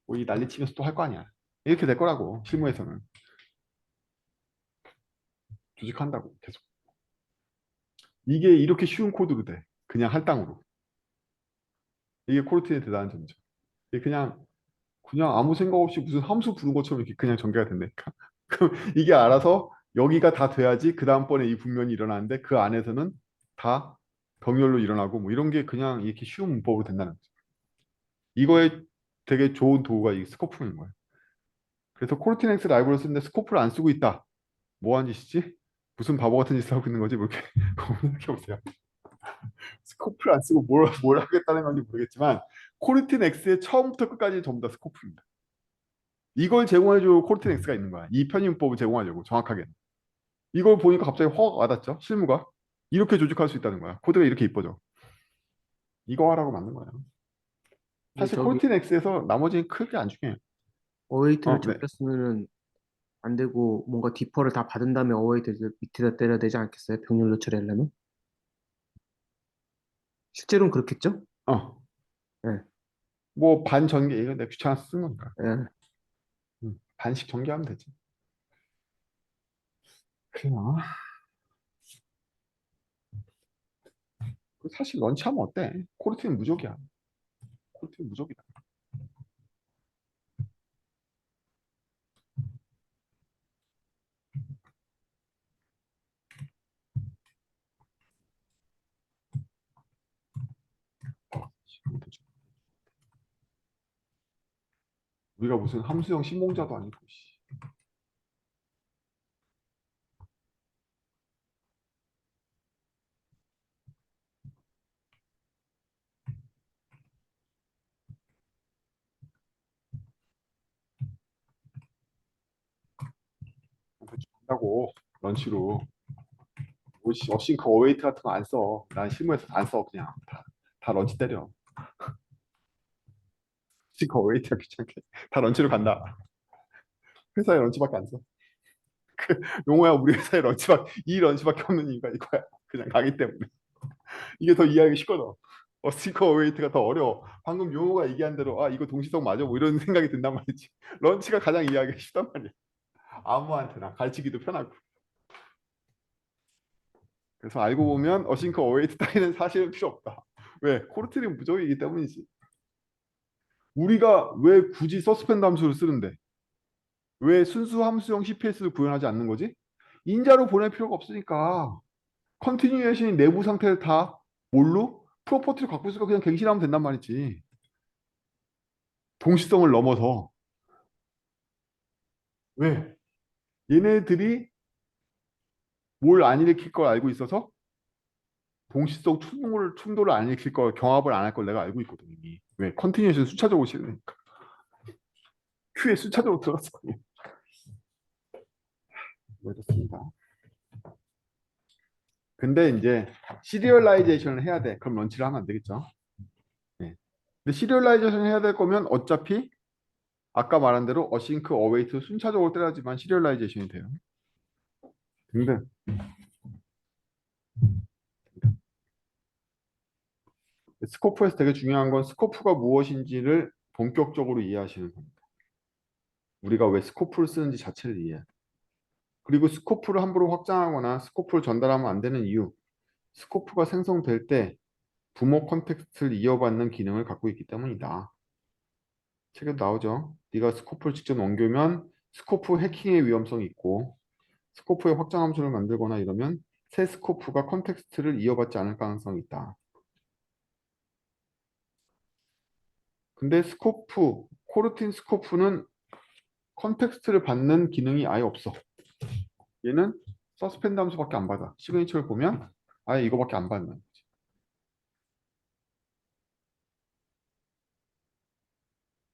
뭐 이 난리치면서 또 할 거 아니야. 이렇게 될 거라고 실무에서는 조직한다고 계속. 이게 이렇게 쉬운 코드로 돼. 그냥 할당으로. 이게 코르틴의 대단한 점이죠. 이게 그냥 아무 생각 없이 무슨 함수 부른 것처럼 이렇게 그냥 전개가 된다니까. 그럼 이게 알아서 여기가 다 돼야지 그 다음번에 이 국면이 일어나는데 그 안에서는 다 병렬로 일어나고 뭐 이런 게 그냥 이렇게 쉬운 문법으로 된다는 거죠. 이거에 되게 좋은 도구가 이 스코프인 거예요. 그래서 코르티넥스 라이브러리를 쓰는데 스코프를 안 쓰고 있다. 뭐 하는 짓이지? 무슨 바보 같은 짓을 하고 있는 거지? 뭐 이렇게 생각해보세요. 스코프를 안 쓰고 뭘 하겠다는 건지 모르겠지만 코르틴X의 처음부터 끝까지 전부 다 스코프입니다. 이걸 제공해줄 코르틴X가 있는 거야. 이 편입법을 제공하려고 정확하게. 이걸 보니까 갑자기 확 와닿죠? 실무가. 이렇게 조직할 수 있다는 거야. 코드가 이렇게 이뻐져. 이거 하라고 만든 거예요. 근데 사실 저기 코르틴X에서 나머지는 크게 안 중요해요. 어웨이트를 네. 적게 쓰면은 안 되고 뭔가 디퍼를 다 받은 다음에 어웨이트를 밑에다 때려야 되지 않겠어요? 병렬로 처리하려면? 실제로는 그렇겠죠? 어. 예. 뭐 반 전개 이거 내가 귀찮아서 쓴 거니까. 예. 반씩 전개하면 되지. 그래요. 사실 런치하면 어때? 코르틴은 무적이야. 코르틴은 무적이다. 우리가 무슨 함수형 신봉자도 아니고. 한다고 런치로 어싱크 어웨이트 같은 거 안 써. 난 실무에서 안 써. 그냥 다 런치 때려. 어싱크 어웨이트가 귀찮게 다 런치로 간다. 회사에 런치밖에 안 써. 용호야 우리 회사에 이 런치밖에 없는 이유가 이거야. 그냥 가기 때문에. 이게 더 이해하기 쉽거든. 어싱크 어웨이트가 더 어려워. 방금 용호가 얘기한 대로 아 이거 동시성 맞아? 뭐 이런 생각이 든단 말이지. 런치가 가장 이해하기 쉽단 말이야. 아무한테나 가르치기도 편하고. 그래서 알고 보면 어싱크 어웨이트 따위는 사실은 필요 없다. 왜? 코르트는 무적이기 때문이지. 우리가 왜 굳이 서스펜드 함수를 쓰는데 왜 순수 함수형 CPS를 구현하지 않는 거지? 인자로 보낼 필요가 없으니까 컨티뉴에이션이 내부 상태를 다 뭘로? 프로퍼티를 갖고 있으니까 그냥 갱신하면 된단 말이지. 동시성을 넘어서. 왜? 얘네들이 뭘 안 일으킬 걸 알고 있어서 동시성 충돌을 안 일으킬 걸 경합을 안 할 걸 내가 알고 있거든 이미. 왜? 컨티뉴에이션 순차적으로 실으니까. 큐에 순차적으로 들어갔어. 그렇습니다. 근데 이제 시리얼라이제이션을 해야 돼. 그럼 런치를 하면 안 되겠죠. 네. 근데 시리얼라이제이션 해야 될 거면 어차피 아까 말한 대로 어싱크 어웨이트 순차적으로 때려야지만 시리얼라이제이션이 돼요. 근데 스코프에서 되게 중요한 건 스코프가 무엇인지를 본격적으로 이해하시는 겁니다. 우리가 왜 스코프를 쓰는지 자체를 이해해. 그리고 스코프를 함부로 확장하거나 스코프를 전달하면 안 되는 이유. 스코프가 생성될 때 부모 컨텍스트를 이어받는 기능을 갖고 있기 때문이다. 책에도 나오죠. 네가 스코프를 직접 넘기면 스코프 해킹의 위험성이 있고 스코프의 확장 함수를 만들거나 이러면 새 스코프가 컨텍스트를 이어받지 않을 가능성이 있다. 근데 코르틴 스코프는 컨텍스트를 받는 기능이 아예 없어. 얘는 서스펜드 함수밖에 안 받아. 시그니처를 보면 아예 이거밖에 안 받는 거지.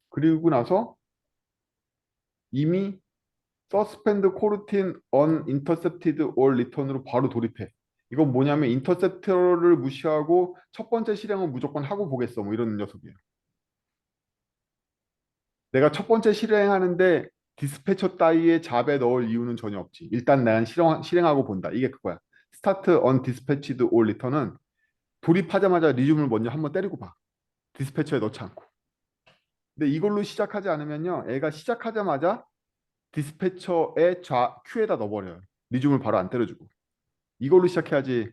그리고 나서 이미 서스펜드 코르틴 unintercepted or return으로 바로 돌입해. 이건 뭐냐면 인터셉터를 무시하고 첫 번째 실행은 무조건 하고 보겠어. 뭐 이런 녀석이에요. 내가 첫 번째 실행하는데 디스패처 따위의 잡에 넣을 이유는 전혀 없지. 일단 난 실행하고 본다. 이게 그거야. 스타트 on dispatched or return은 돌입하자마자 리즘을 먼저 한번 때리고 봐. 디스패처에 넣지 않고. 근데 이걸로 시작하지 않으면요. 애가 시작하자마자 디스패처의 큐에다 넣어버려요. 리즘을 바로 안 때려주고. 이걸로 시작해야지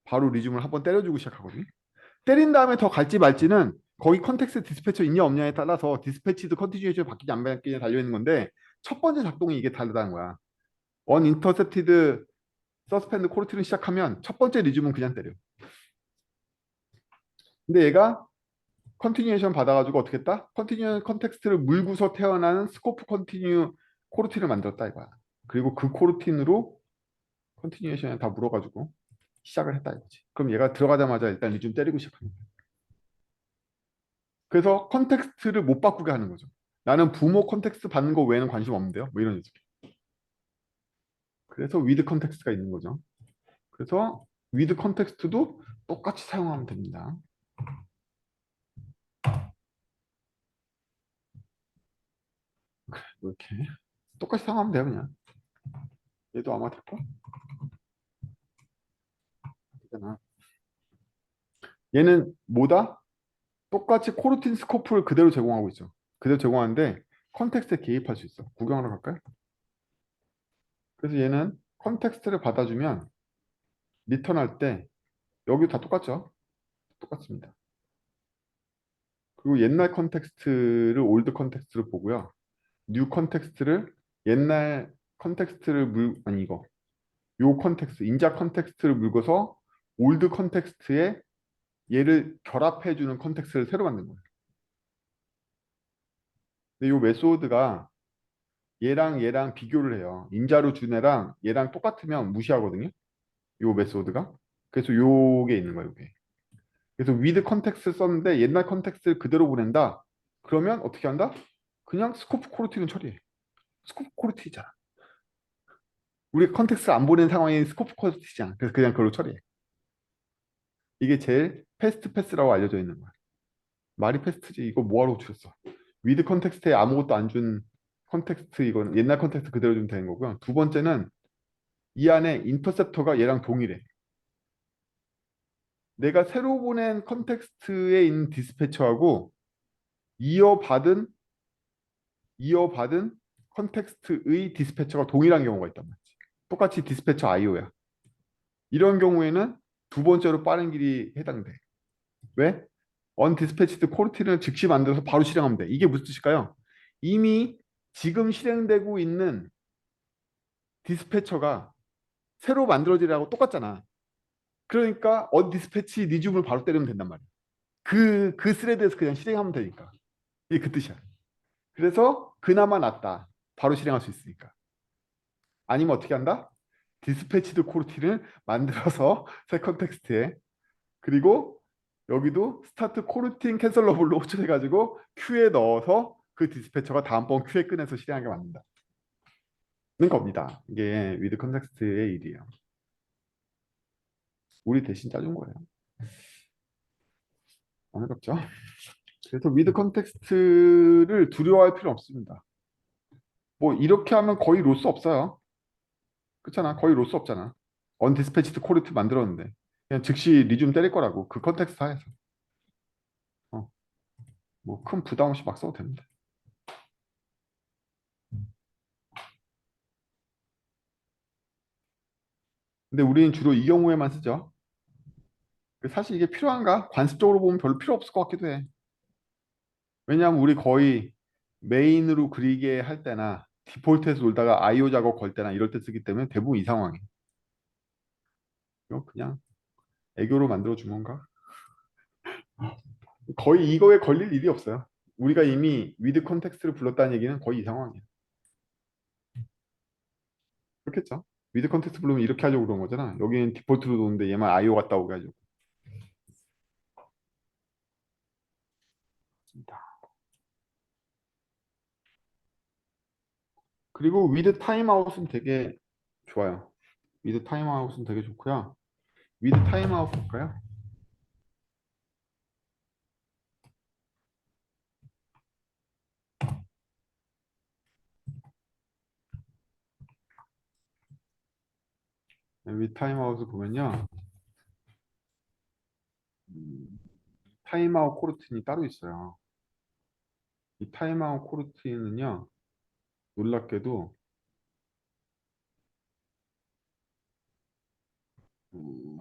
바로 리즘을 한번 때려주고 시작하거든요. 때린 다음에 더 갈지 말지는 거기 컨텍스트 디스패처 있냐 없냐에 따라서 디스패치드 컨티뉴에이션이 바뀌지 안 바뀌냐에 달려있는 건데 첫 번째 작동이 이게 다르다는 거야. 언인터셉티드 서스펜드 코르티를 시작하면 첫 번째 리즘은 그냥 때려. 근데 얘가 컨티뉴에이션 받아가지고 어떻게 했다? 컨티뉴 컨텍스트를 물고서 태어나는 스코프 컨티뉴 코르틴을 만들었다 이거야. 그리고 그 코르틴으로 컨티뉴에이션에 다 물어가지고 시작을 했다 이거지. 그럼 얘가 들어가자마자 일단 리즘 때리고 시작하는 거야. 그래서 컨텍스트를 못 바꾸게 하는 거죠. 나는 부모 컨텍스트 받는 거 외에는 관심 없는데요. 뭐 이런 녀석. 그래서 위드 컨텍스트가 있는 거죠. 그래서 위드 컨텍스트도 똑같이 사용하면 됩니다. 이렇게 똑같이 사용하면 돼요 그냥. 얘도 아마 될까? 되잖아. 얘는 뭐다? 똑같이 코르틴 스코프를 그대로 제공하고 있죠. 그대로 제공하는데 컨텍스트에 개입할 수 있어. 구경하러 갈까요? 그래서 얘는 컨텍스트를 받아주면 리턴할 때 여기 다 똑같죠? 똑같습니다. 그리고 옛날 컨텍스트를 올드 컨텍스트로 보고요. 뉴 컨텍스트를 옛날 컨텍스트를 아니 이거 요 컨텍스트 인자 컨텍스트를 물고서 올드 컨텍스트에 얘를 결합해 주는 컨텍스트를 새로 만든 거예요. 근데 요 메소드가 얘랑 비교를 해요. 인자로 준 애랑 얘랑 똑같으면 무시하거든요. 요 메소드가. 그래서 요게 있는 거예요. 요게. 그래서 위드 컨텍스트 썼는데 옛날 컨텍스트를 그대로 보낸다. 그러면 어떻게 한다? 그냥 스코프 코르티는 처리해. 스코프 코르티잖아. 우리 컨텍스트 안 보낸 상황이 스코프 코르티잖아. 그래서 그냥 그걸로 처리해. 이게 제일 패스트 패스라고 알려져 있는 거야. 말이 패스트지. 이거 뭐하러 주셨어? 위드 컨텍스트에 아무것도 안 준 컨텍스트 이건 옛날 컨텍스트 그대로 주면 되는 거고요. 두 번째는 이 안에 인터셉터가 얘랑 동일해. 내가 새로 보낸 컨텍스트에 있는 디스패처하고 이어받은 컨텍스트의 디스패처가 동일한 경우가 있단 말이지. 똑같이 디스패처 IO야. 이런 경우에는 두 번째로 빠른 길이 해당돼. 왜? 언디스패치드 코르티를 즉시 만들어서 바로 실행하면 돼. 이게 무슨 뜻일까요? 이미 지금 실행되고 있는 디스패처가 새로 만들어지라고 똑같잖아. 그러니까 언디스패치 리즘을 바로 때리면 된단 말이야. 그 스레드에서 그냥 실행하면 되니까. 이게 그 뜻이야. 그래서 그나마 낫다. 바로 실행할 수 있으니까. 아니면 어떻게 한다? 디스패치드 코르티를 만들어서 새 컨텍스트에 그리고 여기도 스타트 코르틴 캔슬러블로 호출해가지고 큐에 넣어서 그 디스패처가 다음번 큐에 꺼내서 실행하게 만든다는 겁니다. 이게 위드 컨텍스트의 일이에요. 우리 대신 짜준 거예요. 안 어렵죠? 그래서 위드 컨텍스트를 두려워할 필요 없습니다. 뭐 이렇게 하면 거의 로스 없어요. 그렇잖아. 거의 로스 없잖아. 언디스패치드 코르트 만들었는데 그냥 즉시 리즘 때릴 거라고 그 컨텍스트 하에서 뭐 큰 부담 없이 막 써도 됩니다. 근데 우리는 주로 이 경우에만 쓰죠. 사실 이게 필요한가? 관습적으로 보면 별로 필요 없을 것 같기도 해. 왜냐하면 우리 거의 메인으로 그리게 할 때나 디폴트에서 놀다가 IO 작업 걸 때나 이럴 때 쓰기 때문에 대부분 이 상황이에요. 이거 그냥 애교로 만들어 준 건가? 거의 이거에 걸릴 일이 없어요. 우리가 이미 with context를 불렀다는 얘기는 거의 이 상황이야. 그렇겠죠? with context 부르면 이렇게 하려고 그런 거잖아. 여기는 디폴트로 놓는데 얘만 IO 갔다 오게 하려고. 그리고 with timeout은 되게 좋아요. with timeout은 되게 좋고요. with timeout 볼까요? 네, with timeout을 보면요. 타임아웃 코르틴이 따로 있어요. 이 타임아웃 코르틴은요. 놀랍게도 음,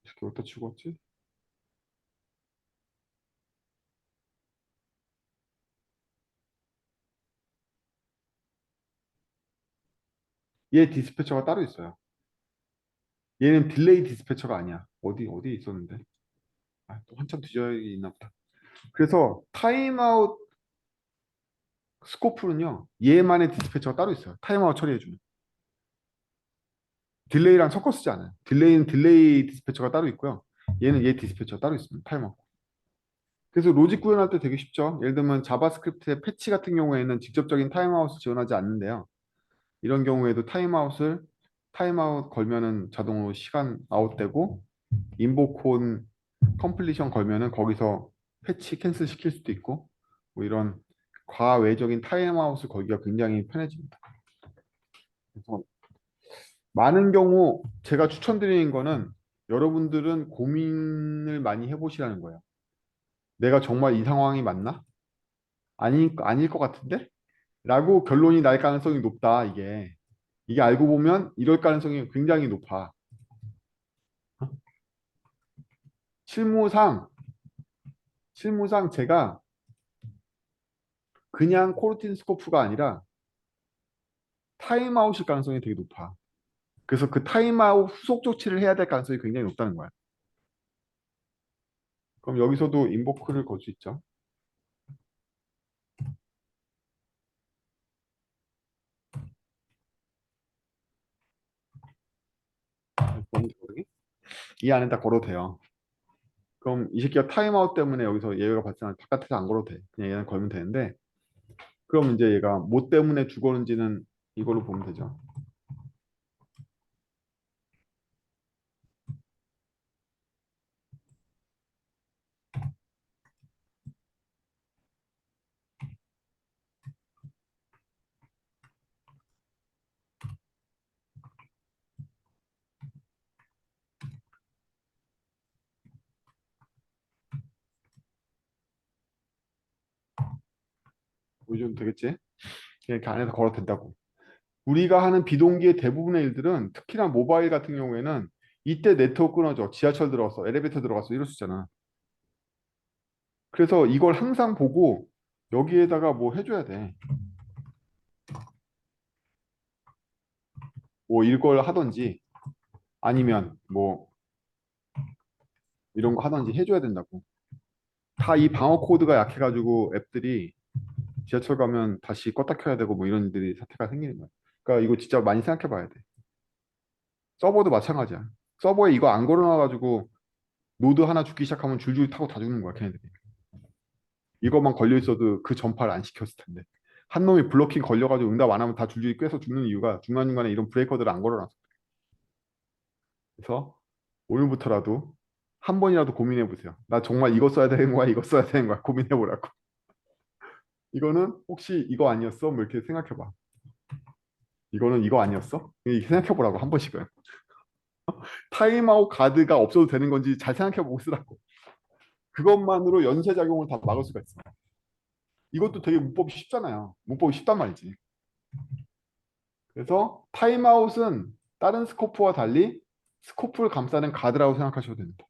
이렇게 어디다 치고 왔지? 얘 디스패처가 따로 있어요. 얘는 딜레이 디스패처가 아니야. 어디 있었는데? 아, 또 한참 뒤져야 있나 보다. 그래서 타임아웃 스코프는요. 얘만의 디스패처가 따로 있어요. 타임아웃 처리해주는. 딜레이랑 섞어 쓰지 않아요. 딜레이는 딜레이 디스패처가 따로 있고요. 얘는 얘 디스패처가 따로 있습니다. 타임아웃. 그래서 로직 구현할 때 되게 쉽죠. 예를 들면 자바스크립트의 패치 같은 경우에는 직접적인 타임아웃을 지원하지 않는데요. 이런 경우에도 타임아웃 걸면은 자동으로 시간 아웃되고 인보콘 컴플리션 걸면은 거기서 패치 캔슬 시킬 수도 있고 뭐 이런 과외적인 타임아웃을 걸기가 굉장히 편해집니다. 그래서 많은 경우 제가 추천드리는 거는 여러분들은 고민을 많이 해보시라는 거예요. 내가 정말 이 상황이 맞나? 아닐 것 같은데? 라고 결론이 날 가능성이 높다, 이게. 이게 알고 보면 이럴 가능성이 굉장히 높아. 실무상 제가 그냥 코르틴 스코프가 아니라 타임아웃일 가능성이 되게 높아. 그래서 그 타임아웃 후속 조치를 해야 될 가능성이 굉장히 높다는 거야. 그럼 여기서도 인보크를 걸 수 있죠. 이 안에다 걸어도 돼요. 그럼 이 새끼가 타임아웃 때문에 여기서 얘가 발생한 바깥에서 안 걸어도 돼. 그냥 얘는 걸면 되는데 그럼 이제 얘가 뭐 때문에 죽었는지는 이걸로 보면 되죠. 보여주면 되겠지? 이렇게 안에서 걸어도 된다고. 우리가 하는 비동기의 대부분의 일들은 특히나 모바일 같은 경우에는 이때 네트워크 끊어져. 지하철 들어갔어. 엘리베이터 들어갔어. 이럴 수 있잖아. 그래서 이걸 항상 보고 여기에다가 뭐 해줘야 돼. 뭐 이걸 하든지 아니면 뭐 이런 거 하든지 해줘야 된다고. 다 이 방어 코드가 약해가지고 앱들이 지하철 가면 다시 껐다 켜야 되고 뭐 이런 일들이 사태가 생기는 거야. 그러니까 이거 진짜 많이 생각해 봐야 돼. 서버도 마찬가지야. 서버에 이거 안 걸어놔가지고 노드 하나 죽기 시작하면 줄줄 타고 다 죽는 거야, 걔네들이. 이것만 걸려 있어도 그 전파를 안 시켰을 텐데. 한 놈이 블로킹 걸려가지고 응답 안 하면 다 줄줄이 꿰서 죽는 이유가 중간중간에 이런 브레이커들을 안 걸어놔서. 그래서 오늘부터라도 한 번이라도 고민해 보세요. 나 정말 이거 써야 되는 거야, 이거 써야 되는 거야. 고민해 보라고. 이거는 혹시 이거 아니었어? 뭐 이렇게 생각해 봐. 이거는 이거 아니었어? 이렇게 생각해 보라고 한 번씩은. 타임아웃 가드가 없어도 되는 건지 잘 생각해 보고 쓰라고. 그것만으로 연쇄작용을 다 막을 수가 있어. 이것도 되게 문법이 쉽잖아요. 문법이 쉽단 말이지. 그래서 타임아웃은 다른 스코프와 달리 스코프를 감싸는 가드라고 생각하셔도 됩니다.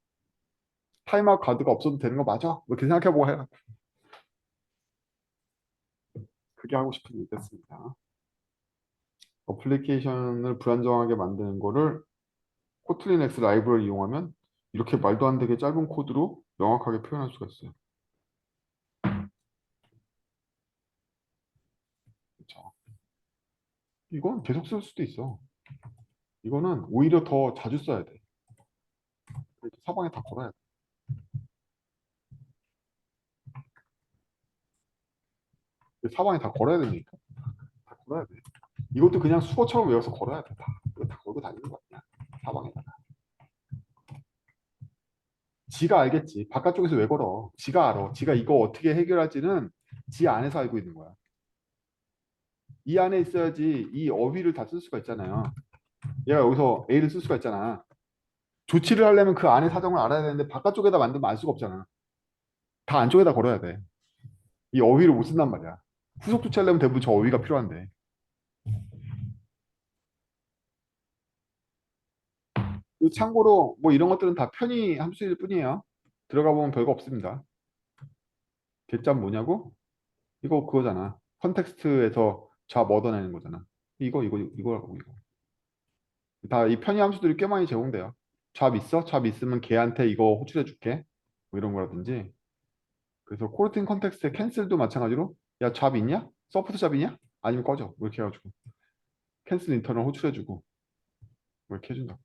타임아웃 가드가 없어도 되는 거 맞아? 이렇게 생각해보고 해라. 그게 하고 싶은 얘기였습니다. 어플리케이션을 불안정하게 만드는 거를 코틀린 X 라이브러리를 이용하면 이렇게 말도 안 되게 짧은 코드로 명확하게 표현할 수가 있어요. 그렇죠. 이건 계속 쓸 수도 있어. 이거는 오히려 더 자주 써야 돼. 그래서 사방에 다 걸어야 돼. 사방에 다 걸어야 되니까. 다 걸어야 돼. 이것도 그냥 수어처럼 외워서 걸어야 돼. 다 걸고 다니는 거 아니야. 사방에다가. 지가 알겠지. 바깥쪽에서 왜 걸어? 지가 알아. 지가 이거 어떻게 해결할지는 지 안에서 알고 있는 거야. 이 안에 있어야지 이 어휘를 다 쓸 수가 있잖아요. 얘가 여기서 A를 쓸 수가 있잖아. 조치를 하려면 그 안에 사정을 알아야 되는데 바깥쪽에다 만들면 알 수가 없잖아. 다 안쪽에다 걸어야 돼. 이 어휘를 못 쓴단 말이야. 후속 조치하려면 대부분 저 어휘가 필요한데. 그리고 참고로 뭐 이런 것들은 다 편의 함수일 뿐이에요. 들어가 보면 별거 없습니다. 개점 뭐냐고? 이거 그거잖아. 컨텍스트에서 잡 얻어내는 거잖아. 이거라고 이거. 다 이 편의 함수들이 꽤 많이 제공돼요. 잡 있어? 잡 있으면 걔한테 이거 호출해 줄게. 뭐 이런 거라든지. 그래서 코르틴 컨텍스트의 캔슬도 마찬가지로 야, 잡 있냐? 서포트 잡이냐? 아니면 꺼져. 뭐 이렇게 해가지고 캔슬 인터널 호출해 주고 뭐 이렇게 해준다.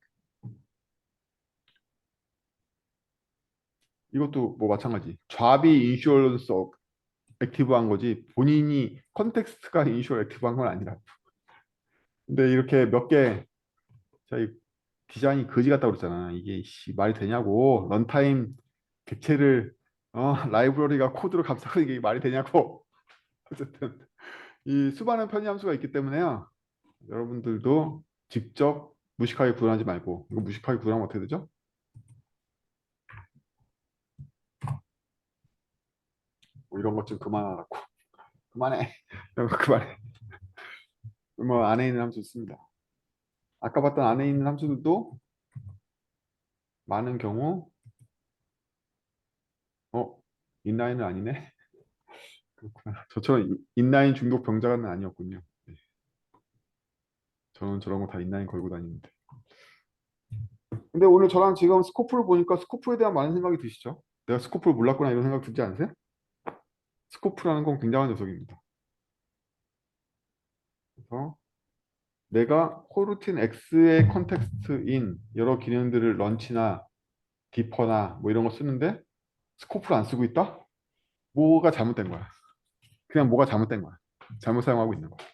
이것도 뭐 마찬가지. 잡이 인슈어런스 액티브한 거지 본인이 컨텍스트가 인슈어 액티브한 건 아니라. 근데 이렇게 몇 개, 이 디자인이 거지 같다고 그랬잖아. 이게 말이 되냐고. 런타임 객체를 라이브러리가 코드로 감싸고 이게 말이 되냐고. 어쨌든 이 수많은 편의 함수가 있기 때문에요. 여러분들도 직접 무식하게 구현하지 말고. 이거 무식하게 구현하면 어떻게 되죠? 뭐 이런 것 좀 그만하라고. 그만해. 이런 거 그만해. 뭐 안에 있는 함수 있습니다. 아까 봤던 안에 있는 함수들도 많은 경우 어 인라인은 아니네. 그렇구나. 저처럼 인라인 중독 병자는 아니었군요. 네. 저는 저런 거 다 인라인 걸고 다니는데. 근데 오늘 저랑 지금 스코프를 보니까 스코프에 대한 많은 생각이 드시죠? 내가 스코프를 몰랐구나 이런 생각 들지 않으세요? 스코프라는 건 굉장한 녀석입니다. 그래서 내가 코루틴 X의 컨텍스트인 여러 기능들을 런치나 디퍼나 뭐 이런 거 쓰는데 스코프를 안 쓰고 있다? 뭐가 잘못된 거야. 그냥 뭐가 잘못된 거야. 잘못 사용하고 있는 거야.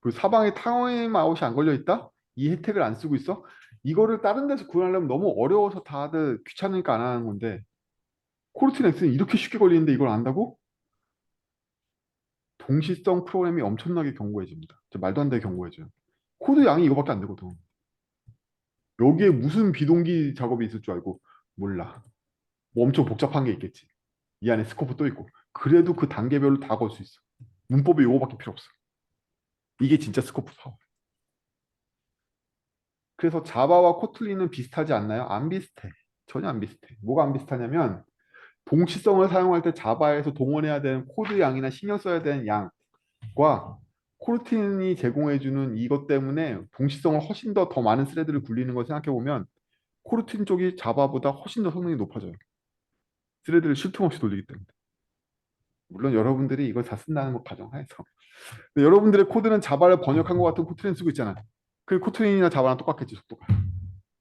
그 사방에 타임아웃이 안 걸려 있다? 이 혜택을 안 쓰고 있어? 이거를 다른 데서 구현하려면 너무 어려워서 다들 귀찮으니까 안 하는 건데 코르틴 X는 이렇게 쉽게 걸리는데 이걸 안다고? 동시성 프로그램이 엄청나게 견고해집니다. 진짜 말도 안 되게 견고해져요. 코드 양이 이거밖에 안 되거든. 여기에 무슨 비동기 작업이 있을 줄 알고 몰라. 뭐 엄청 복잡한 게 있겠지. 이 안에 스코프 또 있고. 그래도 그 단계별로 다 걸 수 있어. 문법이 이거밖에 필요 없어. 이게 진짜 스코프 파워. 그래서 자바와 코틀린은 비슷하지 않나요? 안 비슷해. 전혀 안 비슷해. 뭐가 안 비슷하냐면 동시성을 사용할 때 자바에서 동원해야 되는 코드 양이나 신경 써야 되는 양과 코르틴이 제공해주는 이것 때문에 동시성을 훨씬 더 많은 스레드를 굴리는 걸 생각해보면 코르틴 쪽이 자바보다 훨씬 더 성능이 높아져요. 스레드를 쉴 틈 없이 돌리기 때문에. 물론 여러분들이 이걸 다 쓴다는 거 가정하에서. 근데 여러분들의 코드는 자바를 번역한 것 같은 코트린 쓰고 있잖아. 그 코트린이나 자바랑 똑같겠지, 속도가.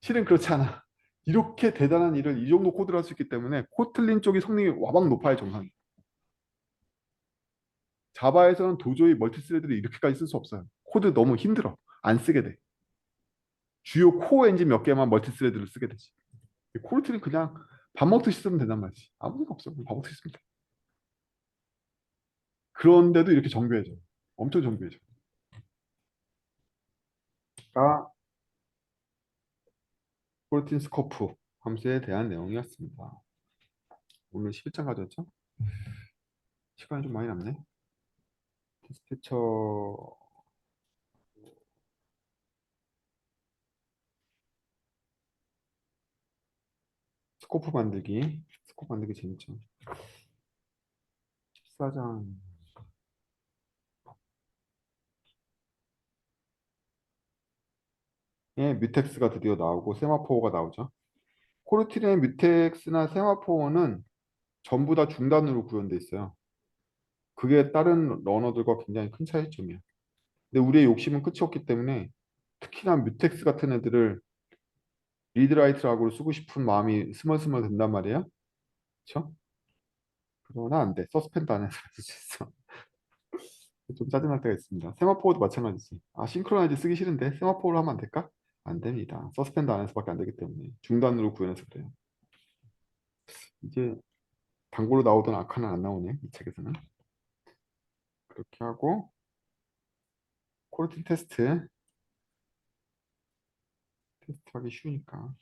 실은 그렇지 않아. 이렇게 대단한 일을 이 정도 코드를 할 수 있기 때문에 코틀린 쪽이 성능이 와방 높아야 정상이에요. 자바에서는 도저히 멀티스레드를 이렇게까지 쓸 수 없어요. 코드 너무 힘들어. 안 쓰게 돼. 주요 코어 엔진 몇 개만 멀티스레드를 쓰게 되지. 코르트는 그냥 밥 먹듯이 쓰면 된단 말이지. 아무 생각 없어. 밥 먹듯이 쓰면 돼. 그런데도 이렇게 정교해져. 엄청 정교해져. 가 코르틴 스코프 함수에 대한 내용이었습니다. 오늘 11장 가졌죠? 시간이 좀 많이 남네. 디스패처 스코프 만들기 재밌죠. 14장 뮤텍스가 드디어 나오고 세마포어가 나오죠. 코르틴의 뮤텍스나 세마포어는 전부 다 중단으로 구현돼 있어요. 그게 다른 러너들과 굉장히 큰 차이점이에요. 근데 우리의 욕심은 끝이 없기 때문에 특히나 뮤텍스 같은 애들을 리드라이트락으로 쓰고 싶은 마음이 스멀스멀 든단 말이에요. 그렇죠? 그러나 안 돼. 서스펜드 안에서 쓸 수 있어. 좀 짜증날 때가 있습니다. 세마포어도 마찬가지지. 아, 싱크로나이즈 쓰기 싫은데 세마포어로 하면 안 될까? 안 됩니다. 서스펜드 안에서밖에 안 되기 때문에 중단으로 구현해서 그래요. 이제 단골로 나오던 아카는 안 나오네. 이 책에서는. 그렇게 하고 코르틴 테스트하기 쉬우니까.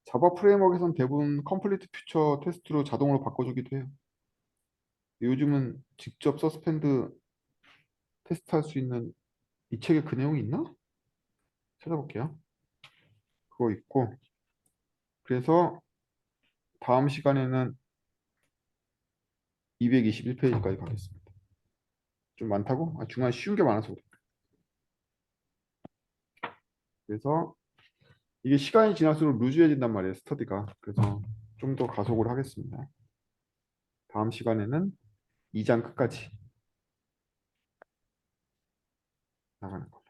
자바 프레임워크에서는 대부분 컴플리트 퓨처 테스트로 자동으로 바꿔주기도 해요. 요즘은 직접 서스펜드 테스트할 수 있는 이 책에 그 내용이 있나? 찾아볼게요. 그거 있고 그래서 다음 시간에는 221페이지까지 가겠습니다. 좀 많다고? 아, 중간에 쉬운 게 많아서 그래. 그래서 이게 시간이 지날수록 루즈해진단 말이에요, 스터디가. 그래서 좀 더 가속을 하겠습니다. 다음 시간에는 2장 끝까지 나가는 거.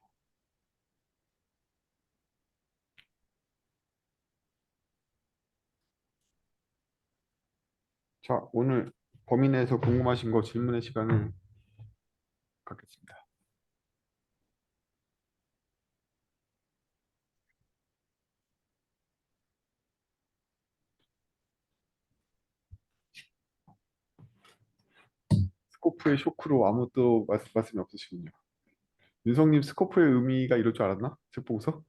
자, 오늘 범위 내에서 궁금하신 거 질문의 시간을 갖겠습니다. 스코프의 쇼크로 아무것도 말씀이 없으시군요. 윤성님 스코프의 의미가 이럴 줄 알았나? 책 보고서?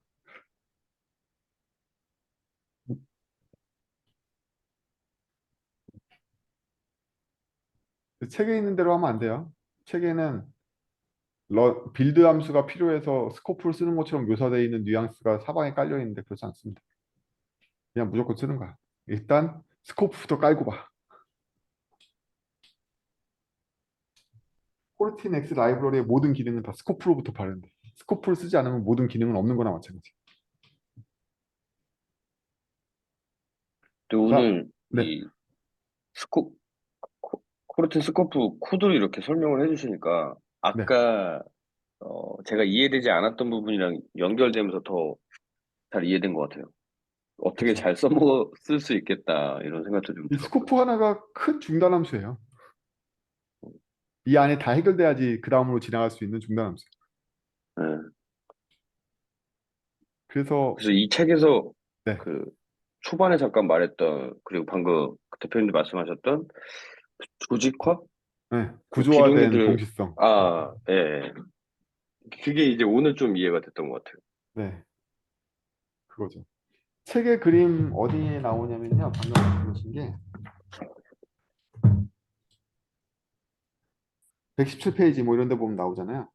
책에 있는 대로 하면 안 돼요. 책에는 빌드 함수가 필요해서 스코프를 쓰는 것처럼 묘사되어 있는 뉘앙스가 사방에 깔려 있는데 그렇지 않습니다. 그냥 무조건 쓰는 거야. 일단 스코프부터 깔고 봐. 코르틴 X 라이브러리의 모든 기능은 다 스코프로부터 발현돼. 스코프를 쓰지 않으면 모든 기능은 없는 거나 마찬가지. 근데 자, 오늘 네, 이 스코 코르틴 스코프 코드를 이렇게 설명을 해주시니까 네. 아까 제가 이해되지 않았던 부분이랑 연결되면서 더 잘 이해된 것 같아요. 어떻게 그렇죠. 잘 써먹어 쓸 수 있겠다 이런 생각도 좀 이 들었고요. 스코프 하나가 큰 중단 함수예요. 이 안에 다 해결돼야지 그 다음으로 지나갈 수 있는 중단 함수. 네. 그래서 그래서 이 책에서 네, 그 초반에 잠깐 말했던 그리고 방금 그 대표님도 말씀하셨던 그 조직화 네, 그 구조화된 기둥이들 동시성. 예. 예. 그게 이제 오늘 좀 이해가 됐던 것 같아요. 네, 그거죠. 책의 그림 어디에 나오냐면요. 방금 말씀하신 게 117페이지 뭐 이런 데 보면 나오잖아요.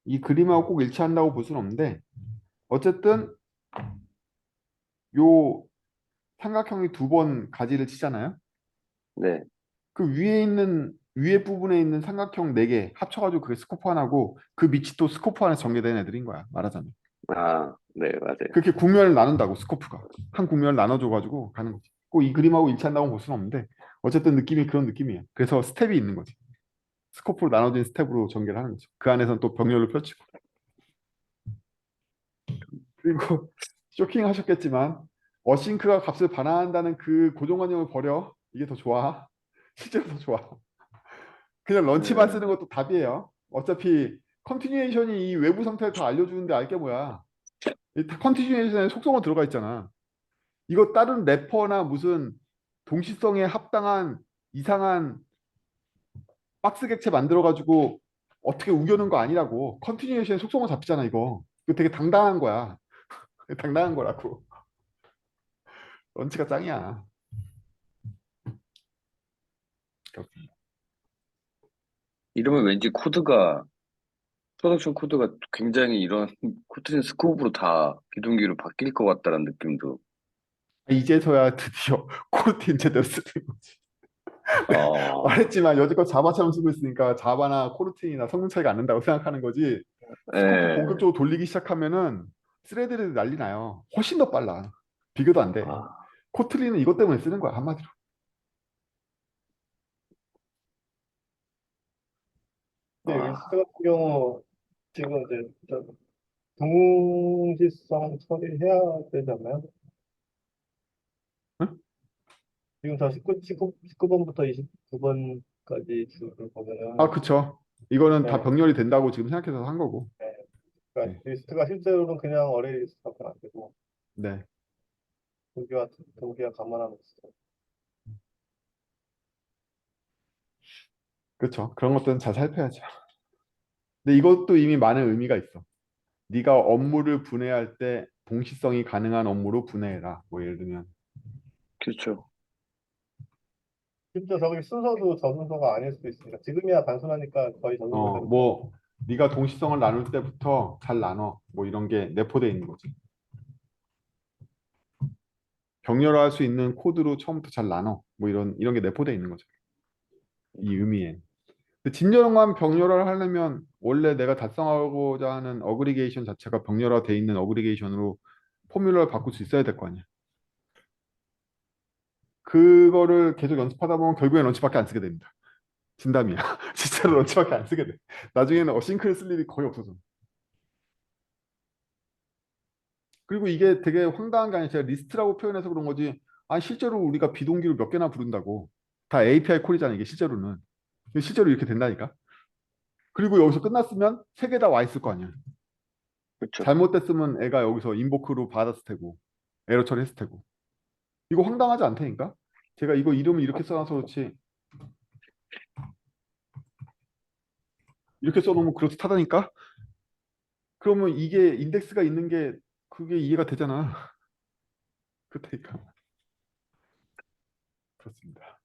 이 그림하고 꼭 일치한다고 볼 수는 없는데 어쨌든 요 삼각형이 두 번 가지를 치잖아요. 네. 그 위에 있는 위에 부분에 있는 삼각형 네 개 합쳐가지고 그게 스코프 하나고 그 밑이 또 스코프 안에 전개된 애들인 거야. 말하자면. 네, 맞아요. 그렇게 국면을 나눈다고 스코프가 한 국면을 나눠줘가지고 가는 거지. 꼭 이 그림하고 일치한다고 볼 수는 없는데 어쨌든 느낌이 그런 느낌이에요. 그래서 스텝이 있는 거지. 스코프로 나눠진 스텝으로 전개를 하는 거죠. 그 안에서는 또 병렬로 펼치고. 그리고 쇼킹하셨겠지만 어싱크가 값을 반환한다는 그 고정관념을 버려. 이게 더 좋아. 실제로 더 좋아. 그냥 런치만 네. 쓰는 것도 답이에요. 어차피 컨티뉴에이션이 이 외부 상태를 다 알려주는데 알게 뭐야. 이 컨티뉴에이션에 속성어 들어가 있잖아. 이거 다른 래퍼나 무슨 동시성에 합당한 이상한 박스 객체 만들어가지고 어떻게 우겨는 거 아니라고. 컨티뉴에이션에 속성어 잡히잖아 이거. 이거 되게 당당한 거야. 당당한 거라고. 런치가 짱이야. 그렇습니다. 이러면 왠지 프로덕션 코드가 굉장히 이런 코튼 스코프로 다 기동기로 바뀔 것 같다는 느낌도. 이제서야 드디어 코르틴 제대로 쓰는 거지. 말했지만 여지껏 자바처럼 쓰고 있으니까 자바나 코르틴이나 성능 차이가 안 난다고 생각하는 거지. 스코프 예. 본격적으로 돌리기 시작하면은 스레드들이 난리 나요. 훨씬 더 빨라. 비교도 안 돼. 아, 코틀린은 이것 때문에 쓰는 거야, 한마디로. 근데 아, 윈스트 같은 경우 지금 이제 저 동시성 처리해야 되지 않나요? 응? 지금 저 19번부터 29번까지 줄을 아, 보면은 그쵸. 이거는 다 네, 병렬이 된다고 지금 생각해서 한 거고. 네. 그러니까 네. 리스트가 실제로는 그냥 어레이 리스트가 안 되고 네. 동기화 감안하는 리스트. 그쵸. 그런 것들은 잘 살펴야죠. 근데 이것도 이미 많은 의미가 있어. 네가 업무를 분해할 때 동시성이 가능한 업무로 분해해라. 뭐 예를 들면 그렇죠. 심지어 저기 순서도 저순서가 아닐 수도 있으니까 지금이야 단순하니까 거의 저순서 되는 거. 뭐 네가 동시성을 나눌 때부터 잘 나눠. 뭐 이런 게 내포돼 있는 거지. 병렬화할 수 있는 코드로 처음부터 잘 나눠. 뭐 이런 게 내포돼 있는 거죠. 이 의미에. 근데 진정한 병렬화를 하려면 원래 내가 달성하고자 하는 어그리게이션 자체가 병렬화돼 있는 어그리게이션으로 포뮬러를 바꿀 수 있어야 될 거 아니야. 그거를 계속 연습하다 보면 결국엔 런치밖에 안 쓰게 됩니다. 진담이야. 진짜로 런치밖에 안 쓰게 돼. 나중에는 어싱크를 쓸 일이 거의 없어져. 그리고 이게 되게 황당한 게 아니라 제가 리스트라고 표현해서 그런 거지. 아니 실제로 우리가 비동기로 몇 개나 부른다고. 다 API 콜이잖아 이게 실제로는. 근데 실제로 이렇게 된다니까. 그리고 여기서 끝났으면 세 개 다 와 있을 거 아니야. 그렇죠. 잘못됐으면 애가 여기서 인보크로 받았을 테고 에러 처리했을 테고. 이거 황당하지 않다니까. 제가 이거 이름을 이렇게 써놔서 그렇지 이렇게 써놓으면 그렇다니까. 그러면 이게 인덱스가 있는 게 그게 이해가 되잖아. 그렇다니까. 그렇습니다.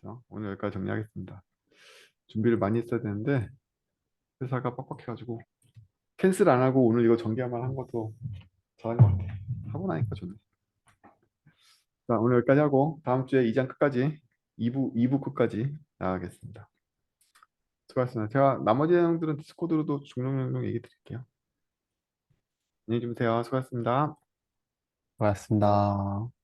자, 오늘 여기까지 정리하겠습니다. 준비를 많이 했어야 되는데 회사가 빡빡해가지고 캔슬 안 하고 오늘 이거 전개만 한 것도 잘한 것 같아. 하고 나니까 좋네. 자, 오늘 여기까지 하고 다음 주에 2장 끝까지 2부 끝까지 나가겠습니다. 수고하셨습니다. 제가 나머지 내용들은 디스코드로도 종종 얘기 드릴게요. 안녕히 주무세요. 수고하셨습니다. 고맙습니다.